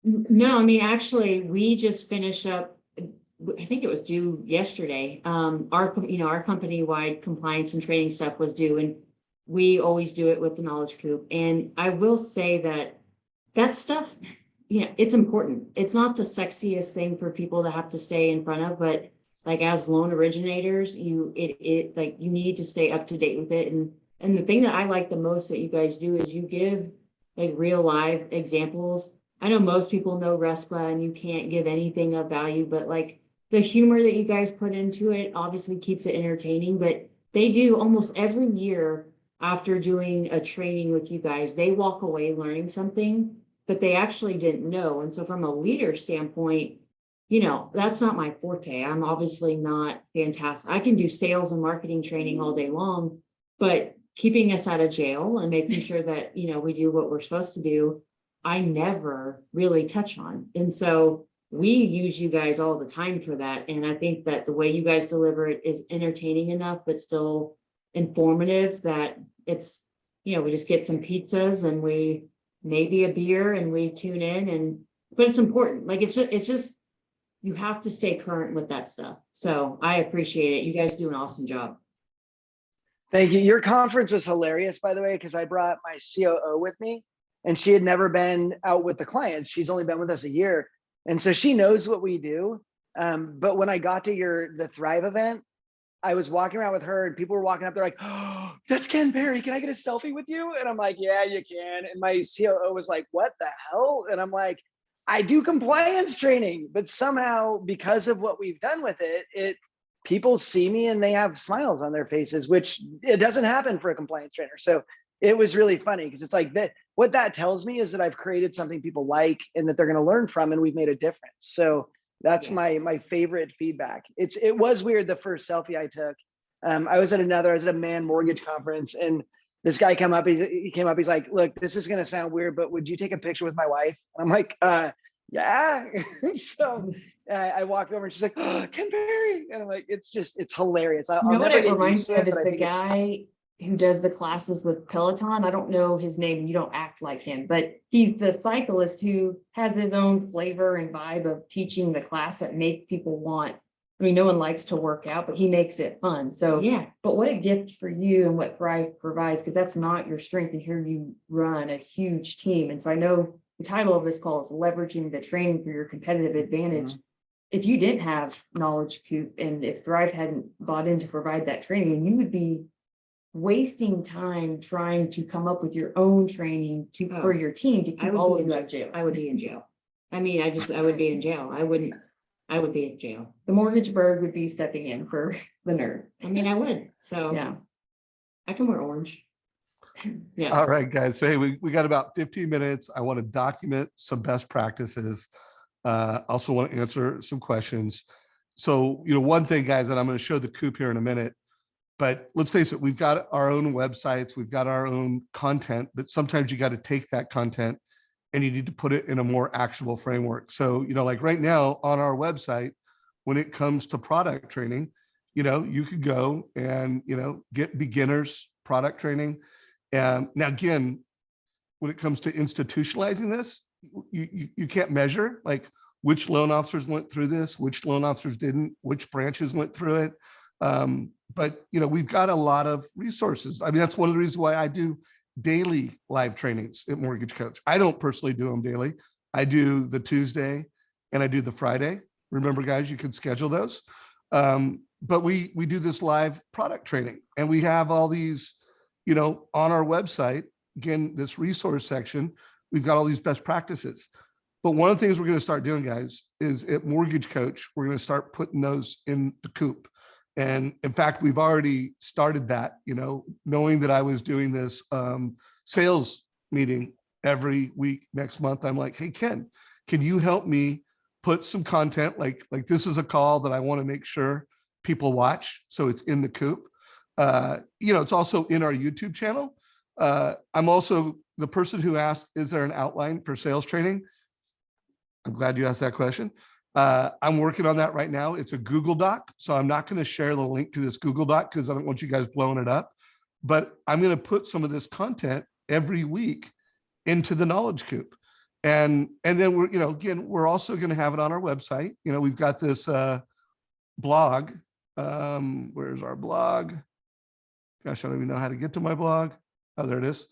No, I mean, actually, we just finished up, I think it was due yesterday. Our company-wide compliance and training stuff was due, and we always do it with the Knowledge Coop. And I will say that stuff, it's important. It's not the sexiest thing for people to have to stay in front of, but like as loan originators, you need to stay up to date with it. And the thing that I like the most that you guys do is you give like real live examples. I know most people know RESPA and you can't give anything of value, but like the humor that you guys put into it obviously keeps it entertaining. But they do almost every year after doing a training with you guys, they walk away learning something that they actually didn't know. And so from a leader standpoint, that's not my forte. I'm obviously not fantastic. I can do sales and marketing training all day long, but keeping us out of jail and making sure that, we do what we're supposed to do, I never really touch on. And so we use you guys all the time for that. And I think that the way you guys deliver it is entertaining enough, but still informative that it's, we just get some pizzas and we maybe a beer and we tune in but it's important. Like, it's just, you have to stay current with that stuff. So I appreciate it. You guys do an awesome job. Thank you. Your conference was hilarious, by the way, because I brought my COO with me and she had never been out with the clients. She's only been with us a year. And so she knows what we do. But when I got to the Thrive event, I was walking around with her and people were walking up. They're like, "Oh, that's Ken Perry. Can I get a selfie with you?" And I'm like, "Yeah, you can." And my COO was like, "What the hell?" And I'm like, "I do compliance training." But somehow, because of what we've done with it, people see me and they have smiles on their faces, which it doesn't happen for a compliance trainer. So it was really funny because it's like that. What that tells me is that I've created something people like and that they're going to learn from, and we've made a difference. So that's my favorite feedback. It was weird the first selfie I took. I was at a man mortgage conference, and this guy came up. He came up. He's like, "Look, this is going to sound weird, but would you take a picture with my wife?" And I'm like, "Yeah." So I walk over and she's like, "Oh, Ken Perry," and I'm like, "It's hilarious." I'll What never it get reminds used me to of it, is but I the think it's guy who does the classes with Peloton. I don't know his name. You don't act like him, but he's the cyclist who has his own flavor and vibe of teaching the class that make people want. I mean, no one likes to work out, but he makes it fun. So yeah, but what a gift for you and what Thrive provides, because that's not your strength. And here you run a huge team. And so I know the title of this call is leveraging the training for your competitive advantage. If you didn't have Knowledge Coop and if Thrive hadn't bought in to provide that training, you would be wasting time trying to come up with your own training for your team to keep all of you out of jail. I would be in jail. I mean, I would be in jail. I would be in jail. The mortgage bird would be stepping in for the nerd. I mean, I would. So yeah, I can wear orange. Yeah. All right, guys. So, hey, we got about 15 minutes. I want to document some best practices. Also want to answer some questions. So, one thing, guys, and I'm going to show the Coop here in a minute, but let's face it, we've got our own websites, we've got our own content, but sometimes you got to take that content and you need to put it in a more actionable framework. So, like right now on our website, when it comes to product training, you could go and, get beginners product training. Now, again, when it comes to institutionalizing this, you can't measure like which loan officers went through this, which loan officers didn't, which branches went through it. But we've got a lot of resources. I mean, that's one of the reasons why I do daily live trainings at Mortgage Coach. I don't personally do them daily. I do the Tuesday and I do the Friday. Remember, guys, you can schedule those. But we do this live product training, and we have all these, on our website. Again, this resource section, we've got all these best practices. But one of the things we're going to start doing, guys, is at Mortgage Coach, we're going to start putting those in the Coop. And in fact, we've already started that, knowing that I was doing this sales meeting every week next month. I'm like, hey, Ken, can you help me put some content like this is a call that I want to make sure people watch. So it's in the Coop. It's also in our YouTube channel. I'm also the person who asked, is there an outline for sales training? I'm glad you asked that question. I'm working on that right now. It's a Google Doc. So I'm not going to share the link to this Google Doc because I don't want you guys blowing it up. But I'm going to put some of this content every week into the Knowledge Coop. And then we're also going to have it on our website. We've got this blog. Where's our blog? Gosh, I don't even know how to get to my blog. Oh, there it is.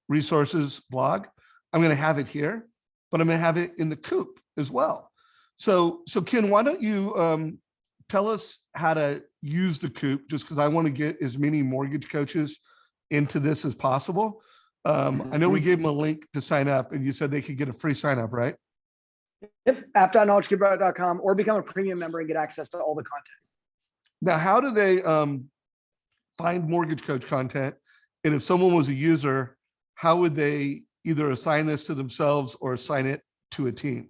Resources blog. I'm going to have it here, but I'm going to have it in the Coop as well. So Ken, why don't you tell us how to use the Coop, just because I want to get as many mortgage coaches into this as possible. I know we gave them a link to sign up, and you said they could get a free sign up, right? Yep, app.knowledgecoop.com, or become a premium member and get access to all the content. Now, how do they find Mortgage Coach content? And if someone was a user, how would they either assign this to themselves or assign it to a team?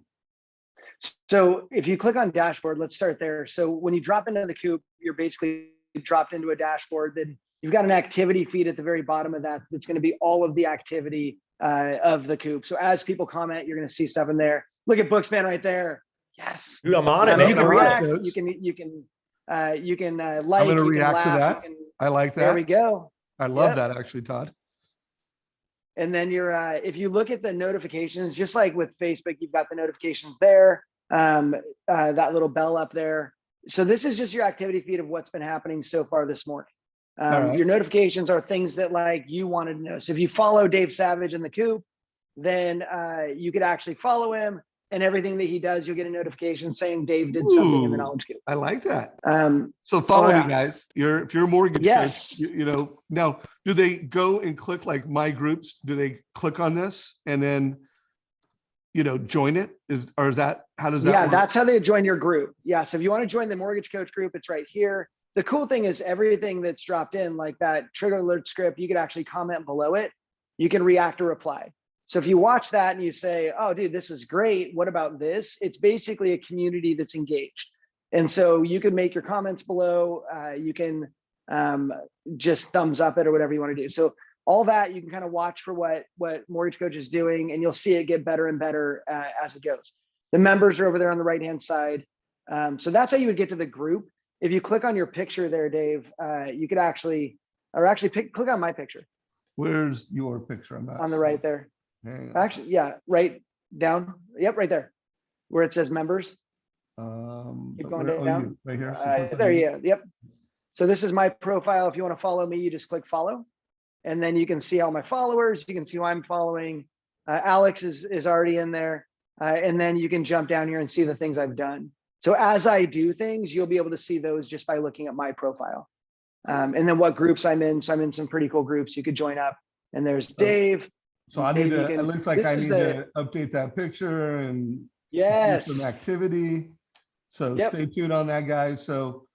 So if you click on dashboard, let's start there. So when you drop into the Coop, you're basically dropped into a dashboard. Then you've got an activity feed at the very bottom of that. That's going to be all of the activity of the Coop. So as people comment, you're going to see stuff in there. Look at Bookspan right there. Yes. Dude, I'm on it, You man. can I'm on react. it. You can like. I'm going to you can react to laugh, that. I like that. There we go. I love Yep. that, actually, Todd. And then if you look at the notifications, just like with Facebook, you've got the notifications there, that little bell up there. So this is just your activity feed of what's been happening so far this morning. Right. Your notifications are things that like you wanted to know. So if you follow Dave Savage in the Coop, then you could actually follow him, and everything that he does, you'll get a notification saying Dave did something in the Ooh, Knowledge Coop. I like that. So So follow yeah. me, guys. If you're a mortgage Yes. coach, now, do they go and click like my groups? Do they click on this and then, join it? How does that Yeah, work? that's how they join your group. Yeah. So if you want to join the Mortgage Coach group, it's right here. The cool thing is everything that's dropped in, like that trigger alert script, you could actually comment below it. You can react or reply. So if you watch that and you say, oh, dude, this was great. What about this? It's basically a community that's engaged. And so you can make your comments below. You can just thumbs up it or whatever you want to do. So all that you can kind of watch for what Mortgage Coach is doing, and you'll see it get better and better as it goes. The members are over there on the right-hand side. So that's how you would get to the group. If you click on your picture there, Dave, you could click on my picture. Where's your picture? I'm not On the right there. Hang on. Actually, yeah, right down. Yep, right there, where it says members. Keep going down. Right here. So click on There, you. yeah, yep. So this is my profile. If you want to follow me, you just click follow, and then you can see all my followers. You can see who I'm following. Alex is already in there, and then you can jump down here and see the things I've done. So as I do things, you'll be able to see those just by looking at my profile. And then what groups I'm in. So I'm in some pretty cool groups. You could join up. And there's Dave. So I need Dave, to, it looks like this I is need to update that picture and do Yes. some activity. So Yep. stay tuned on that, guys. So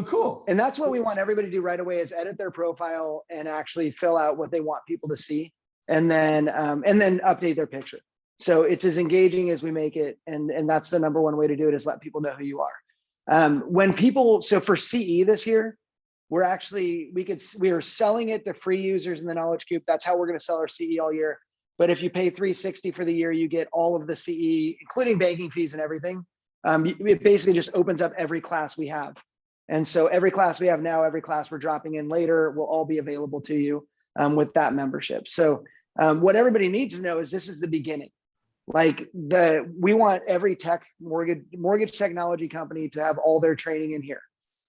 cool. And that's what we want everybody to do right away, is edit their profile and actually fill out what they want people to see, and then update their picture. So it's as engaging as we make it. And that's the number one way to do it, is let people know who you are. So for CE this year, we are selling it to free users in the Knowledge Coop. That's how we're going to sell our CE all year. But if you pay $360 for the year, you get all of the CE, including banking fees and everything. It basically just opens up every class we have. And so every class we have now, every class we're dropping in later, will all be available to you with that membership. So what everybody needs to know is this is the beginning. We want every mortgage technology company to have all their training in here.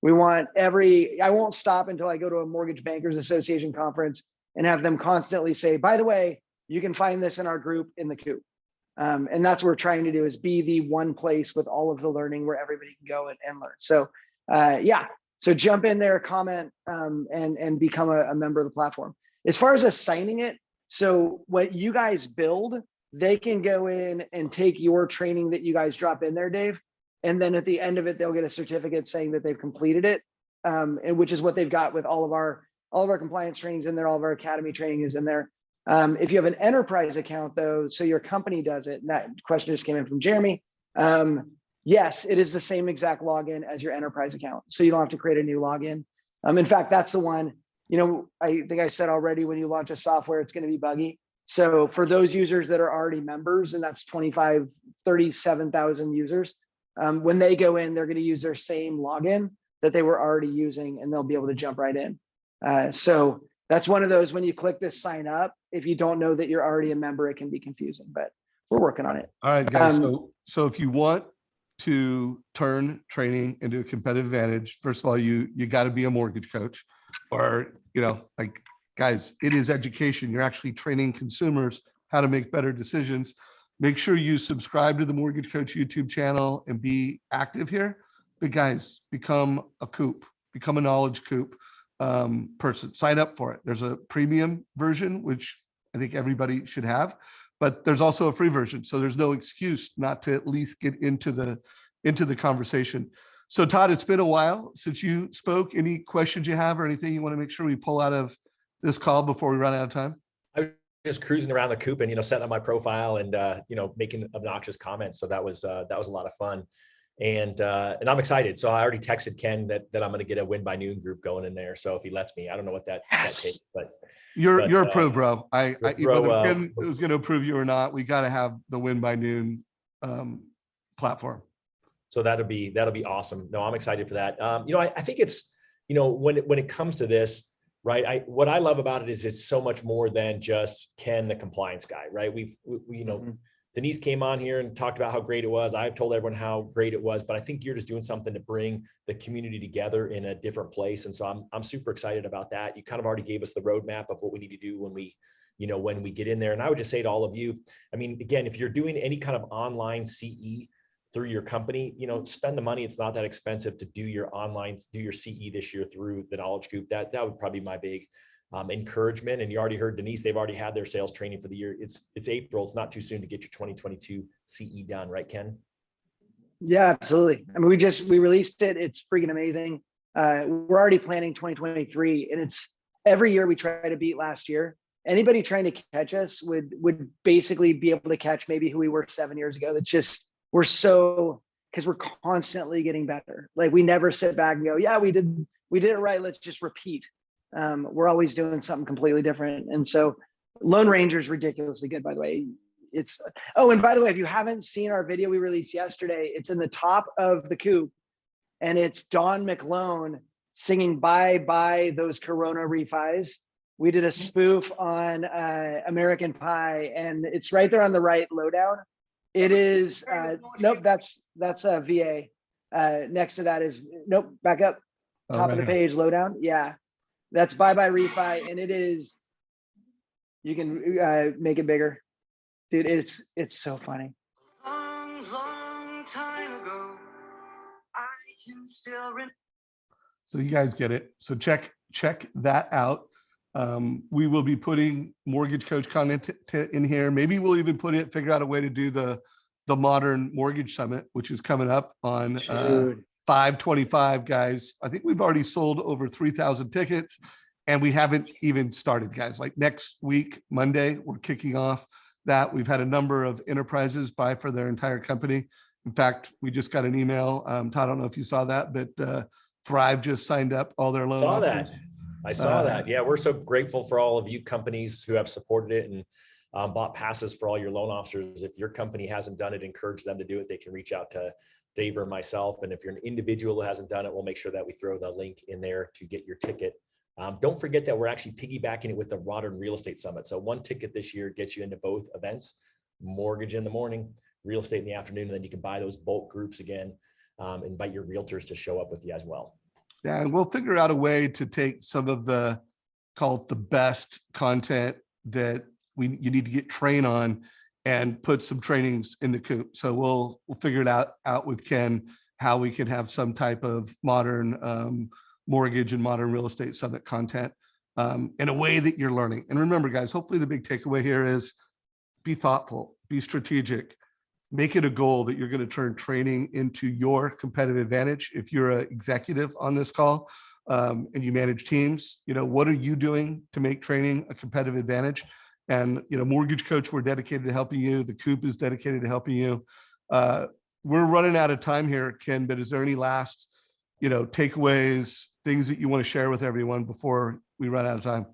I won't stop until I go to a Mortgage Bankers Association conference and have them constantly say, by the way, you can find this in our group in the Coop. And that's what we're trying to do, is be the one place with all of the learning where everybody can go and learn. So yeah, so jump in there, comment, and become a member of the platform. As far as assigning it, so what you guys build, they can go in and take your training that you guys drop in there, Dave. And then at the end of it, they'll get a certificate saying that they've completed it, and which is what they've got with all of our compliance trainings in there, all of our academy training is in there. If you have an enterprise account though, so your company does it, and that question just came in from Jeremy. Yes, it is the same exact login as your enterprise account. So you don't have to create a new login. In fact, that's the one, you know, I think I said already, when you launch a software, it's going to be buggy. So for those users that are already members, and that's 37,000 users, when they go in, they're going to use their same login that they were already using, and they'll be able to jump right in. So that's one of those, when you click this sign up, if you don't know that you're already a member, it can be confusing, but we're working on it. All right, guys. So if you want to turn training into a competitive advantage, first of all, you got to be a mortgage coach, or, you know, like, guys, it is education. You're actually training consumers how to make better decisions. Make sure you subscribe to the Mortgage Coach YouTube channel and be active here. But guys, become a Coop, become a Knowledge Coop person. Sign up for it. There's a premium version, which I think everybody should have, but there's also a free version. So there's no excuse not to at least get into the conversation. So Todd, it's been a while since you spoke. Any questions you have or anything you want to make sure we pull out of this call before we run out of time? I was just cruising around the Coop and, you know, setting up my profile and, you know, making obnoxious comments. So that was a lot of fun. And I'm excited. So I already texted Ken that I'm going to get a Win by Noon group going in there. So if he lets me, I don't know what that takes, but you're approved, bro. Whether Ken was going to approve you or not, we got to have the Win by Noon platform. So that'll be awesome. No, I'm excited for that. You know, I think it's, you know, when it comes to this, right? What I love about it is it's so much more than just Ken, the compliance guy, right? We you know, Denise came on here and talked about how great it was. I've told everyone how great it was, but I think you're just doing something to bring the community together in a different place. And so I'm super excited about that. You kind of already gave us the roadmap of what we need to do when we get in there. And I would just say to all of you, I mean, again, if you're doing any kind of online CE through your company, you know, spend the money. It's not that expensive to do your CE this year through the Knowledge Coop. That would probably be my big encouragement. And you already heard Denise, they've already had their sales training for the year. It's April. It's not too soon to get your 2022 CE done, right, Ken? Yeah, absolutely. I mean, we released it. It's freaking amazing. We're already planning 2023, and it's every year we try to beat last year. Anybody trying to catch us would basically be able to catch maybe who we were 7 years ago. That's just, because we're constantly getting better. Like, we never sit back and go, yeah, we did it right, let's just repeat. We're always doing something completely different. And so Lone Ranger is ridiculously good, by the way. And by the way, if you haven't seen our video we released yesterday, it's in the top of the Coop, and it's Don McLone singing Bye Bye Those Corona Refis. We did a spoof on American Pie, and it's right there on the right, Lowdown. It is, nope, that's a VA. Next to that is, nope, back up, top of the page, Lowdown. Yeah, that's Bye Bye Refi, and it is, you can make it bigger. Dude, it's so funny. Long time ago, I can still remember. So you guys get it. So check that out. We will be putting Mortgage Coach content in here. Maybe we'll even figure out a way to do the Modern Mortgage Summit, which is coming up on 5/25, guys. I think we've already sold over 3,000 tickets, and we haven't even started, guys. Like, next week, Monday, we're kicking off that. We've had a number of enterprises buy for their entire company. In fact, we just got an email. Todd, I don't know if you saw that, but Thrive just signed up all their loan offers. I saw that. Yeah, we're so grateful for all of you companies who have supported it and bought passes for all your loan officers. If your company hasn't done it, encourage them to do it. They can reach out to Dave or myself. And if you're an individual who hasn't done it, we'll make sure that we throw the link in there to get your ticket. Don't forget that we're actually piggybacking it with the Modern Real Estate Summit. So one ticket this year gets you into both events: mortgage in the morning, real estate in the afternoon, and then you can buy those bulk groups again. Invite your realtors to show up with you as well. Yeah, and we'll figure out a way to take some of the call it the best content that you need to get trained on, and put some trainings in the Coop. So we'll figure it out with Ken how we can have some type of modern mortgage and modern real estate summit content in a way that you're learning. And remember, guys, hopefully the big takeaway here is be thoughtful, be strategic, make it a goal that you're going to turn training into your competitive advantage. If you're an executive on this call and you manage teams, what are you doing to make training a competitive advantage? And, Mortgage Coach, we're dedicated to helping you. The Coop is dedicated to helping you. We're running out of time here, Ken, but is there any last, takeaways, things that you want to share with everyone before we run out of time?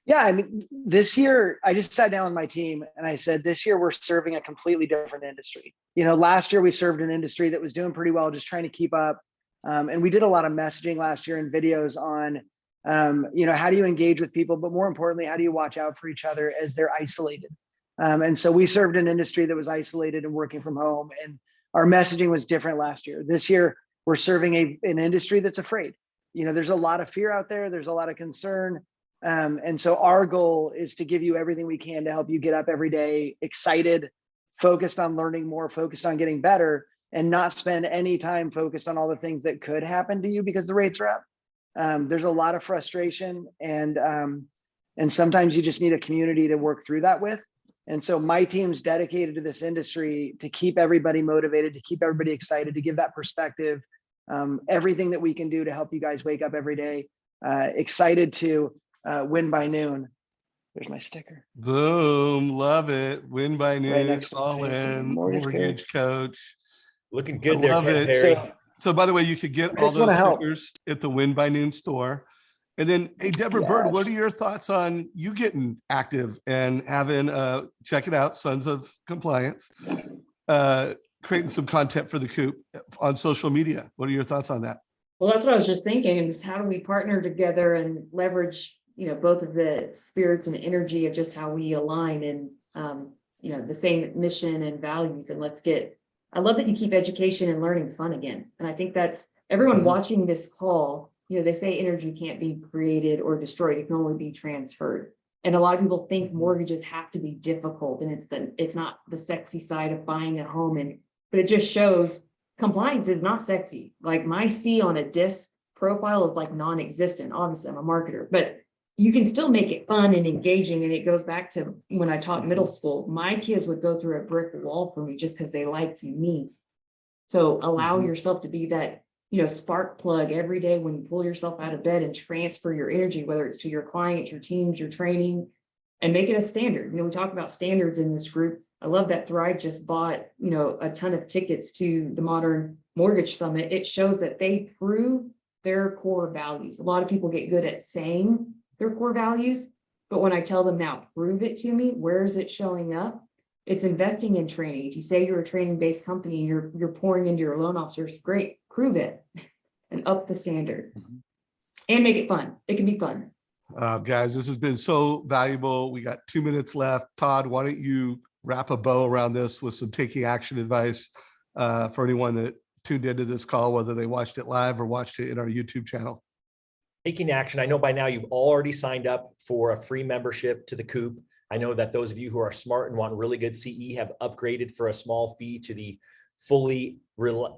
Yeah, I mean, this year I just sat down with my team and I said, this year we're serving a completely different industry. Last year we served an industry that was doing pretty well, just trying to keep up. And we did a lot of messaging last year and videos on, how do you engage with people, but more importantly, how do you watch out for each other as they're isolated? And so we served an industry that was isolated and working from home, and our messaging was different last year. This year, we're serving an industry that's afraid. There's a lot of fear out there. There's a lot of concern. And so our goal is to give you everything we can to help you get up every day, excited, focused on learning more, focused on getting better, and not spend any time focused on all the things that could happen to you because the rates are up. There's a lot of frustration, and sometimes you just need a community to work through that with. And so my team's dedicated to this industry to keep everybody motivated, to keep everybody excited, to give that perspective, everything that we can do to help you guys wake up every day, excited to win by noon. There's my sticker. Boom, love it. Win by noon, Right next to all in, Mortgage Coach. Looking good I there, love Ken it. Perry. So by the way, you could get I all just wanna those help. stickers at the Win by Noon store. And then, hey, Deborah Bird, what are Yes. your thoughts on you getting active and having, check it out, Sons of Compliance, creating some content for the Coop on social media? What are your thoughts on that? Well, that's what I was just thinking, is how do we partner together and leverage, both of the spirits and energy of just how we align and, the same mission and values. And I love that you keep education and learning fun again. And I think that's everyone watching this call, they say energy can't be created or destroyed. It can only be transferred. And a lot of people think mortgages have to be difficult, and it's not the sexy side of buying a home. But it just shows compliance is not sexy. Like my C on a DISC profile is like non-existent. Obviously, I'm a marketer, but you can still make it fun and engaging. And it goes back to when I taught middle school, my kids would go through a brick wall for me just because they liked me. So allow yourself to be that, spark plug every day when you pull yourself out of bed and transfer your energy, whether it's to your clients, your teams, your training, and make it a standard. We talk about standards in this group. I love that Thrive just bought, a ton of tickets to the Modern Mortgage Summit. It shows that they prove their core values. A lot of people get good at saying their core values, but when I tell them now, prove it to me, where is it showing up? It's investing in training. If you say you're a training-based company and you're pouring into your loan officers, great, prove it and up the standard and make it fun. It can be fun. Guys, this has been so valuable. We got 2 minutes left. Todd, why don't you wrap a bow around this with some taking action advice for anyone that tuned into this call, whether they watched it live or watched it in our YouTube channel? Taking action. I know by now you've already signed up for a free membership to the Coop. I know that those of you who are smart and want really good CE have upgraded for a small fee to the fully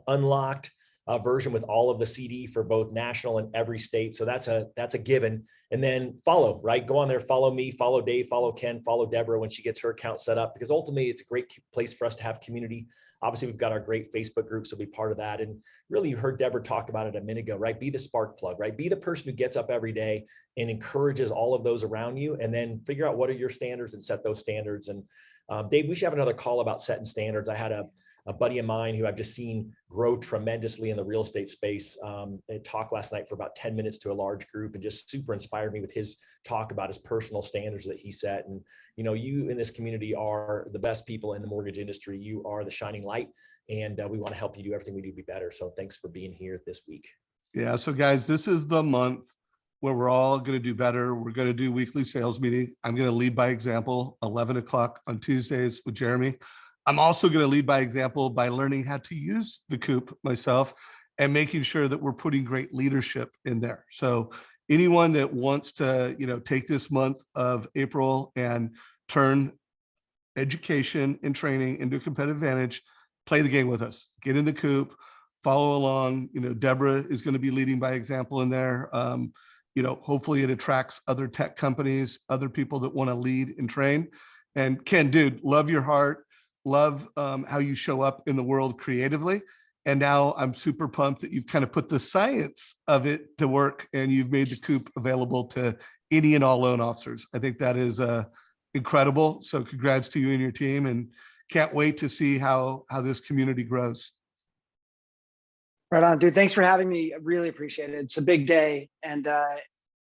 unlocked version with all of the CD for both national and every state. So that's a given. And then follow, right? Go on there, follow me, follow Dave, follow Ken, follow Deborah when she gets her account set up, because ultimately it's a great place for us to have community. Obviously, we've got our great Facebook group, so be part of that. And really, you heard Deborah talk about it a minute ago, right? Be the spark plug, right? Be the person who gets up every day and encourages all of those around you, and then figure out what are your standards and set those standards. And Dave, we should have another call about setting standards. I had a buddy of mine who I've just seen grow tremendously in the real estate space. Talked last night for about 10 minutes to a large group and just super inspired me with his talk about his personal standards that he set. And, you in this community are the best people in the mortgage industry. You are the shining light, and we want to help you do everything we do to be better. So thanks for being here this week. Yeah. So guys, this is the month where we're all going to do better. We're going to do weekly sales meeting. I'm going to lead by example, 11 o'clock on Tuesdays with Jeremy. I'm also going to lead by example by learning how to use the Coop myself and making sure that we're putting great leadership in there. So anyone that wants to, take this month of April and turn education and training into a competitive advantage, play the game with us. Get in the coop, follow along. Deborah is going to be leading by example in there. Hopefully it attracts other tech companies, other people that want to lead and train. And Ken, dude, love your heart, love how you show up in the world creatively. And now I'm super pumped that you've kind of put the science of it to work and you've made the coop available to any and all loan officers. I think that is incredible. So congrats to you and your team, and can't wait to see how this community grows. Right on, dude. Thanks for having me. I really appreciate it. It's a big day, and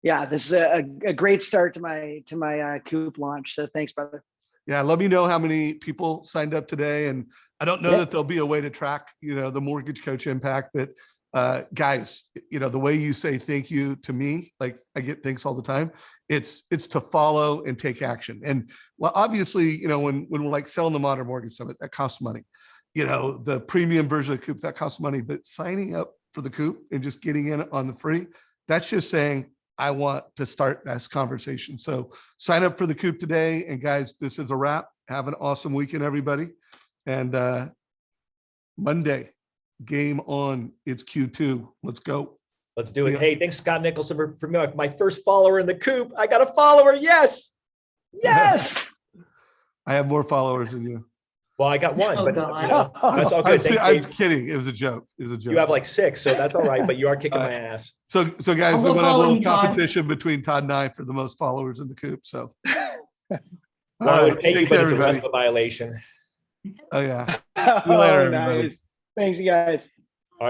yeah, this is a great start to my Coop launch. So thanks, brother. Yeah, let me know how many people signed up today, and I don't know Yep. that there'll be a way to track, the Mortgage Coach impact, but guys, the way you say thank you to me, like I get thanks all the time. It's to follow and take action. And well, obviously, when we're like selling the Modern Mortgage Summit, that costs money. The premium version of Coop, that costs money, but signing up for the Coop and just getting in on the free, that's just saying, I want to start this conversation. So sign up for the Coop today. And guys, this is a wrap. Have an awesome weekend, everybody. And Monday, game on. It's Q2. Let's go. Let's do it. Yeah. Hey, thanks, Scott Nicholson, for my first follower in the Coop. I got a follower. Yes. Yes. I have more followers than you. Well, I got one, Oh, but God. that's all good. Thanks, I'm Dave. kidding. It was a joke. It was a joke. You have like 6, so that's all right, but you are kicking my ass. So guys, I'll we go want to have a follow little you, Todd. competition between Todd and I for the most followers in the Coop. So Well, all I right, would pay you, take but care, it's a everybody. RESPA violation. Oh yeah. Oh, See you later, everybody. nice. Thanks, you guys.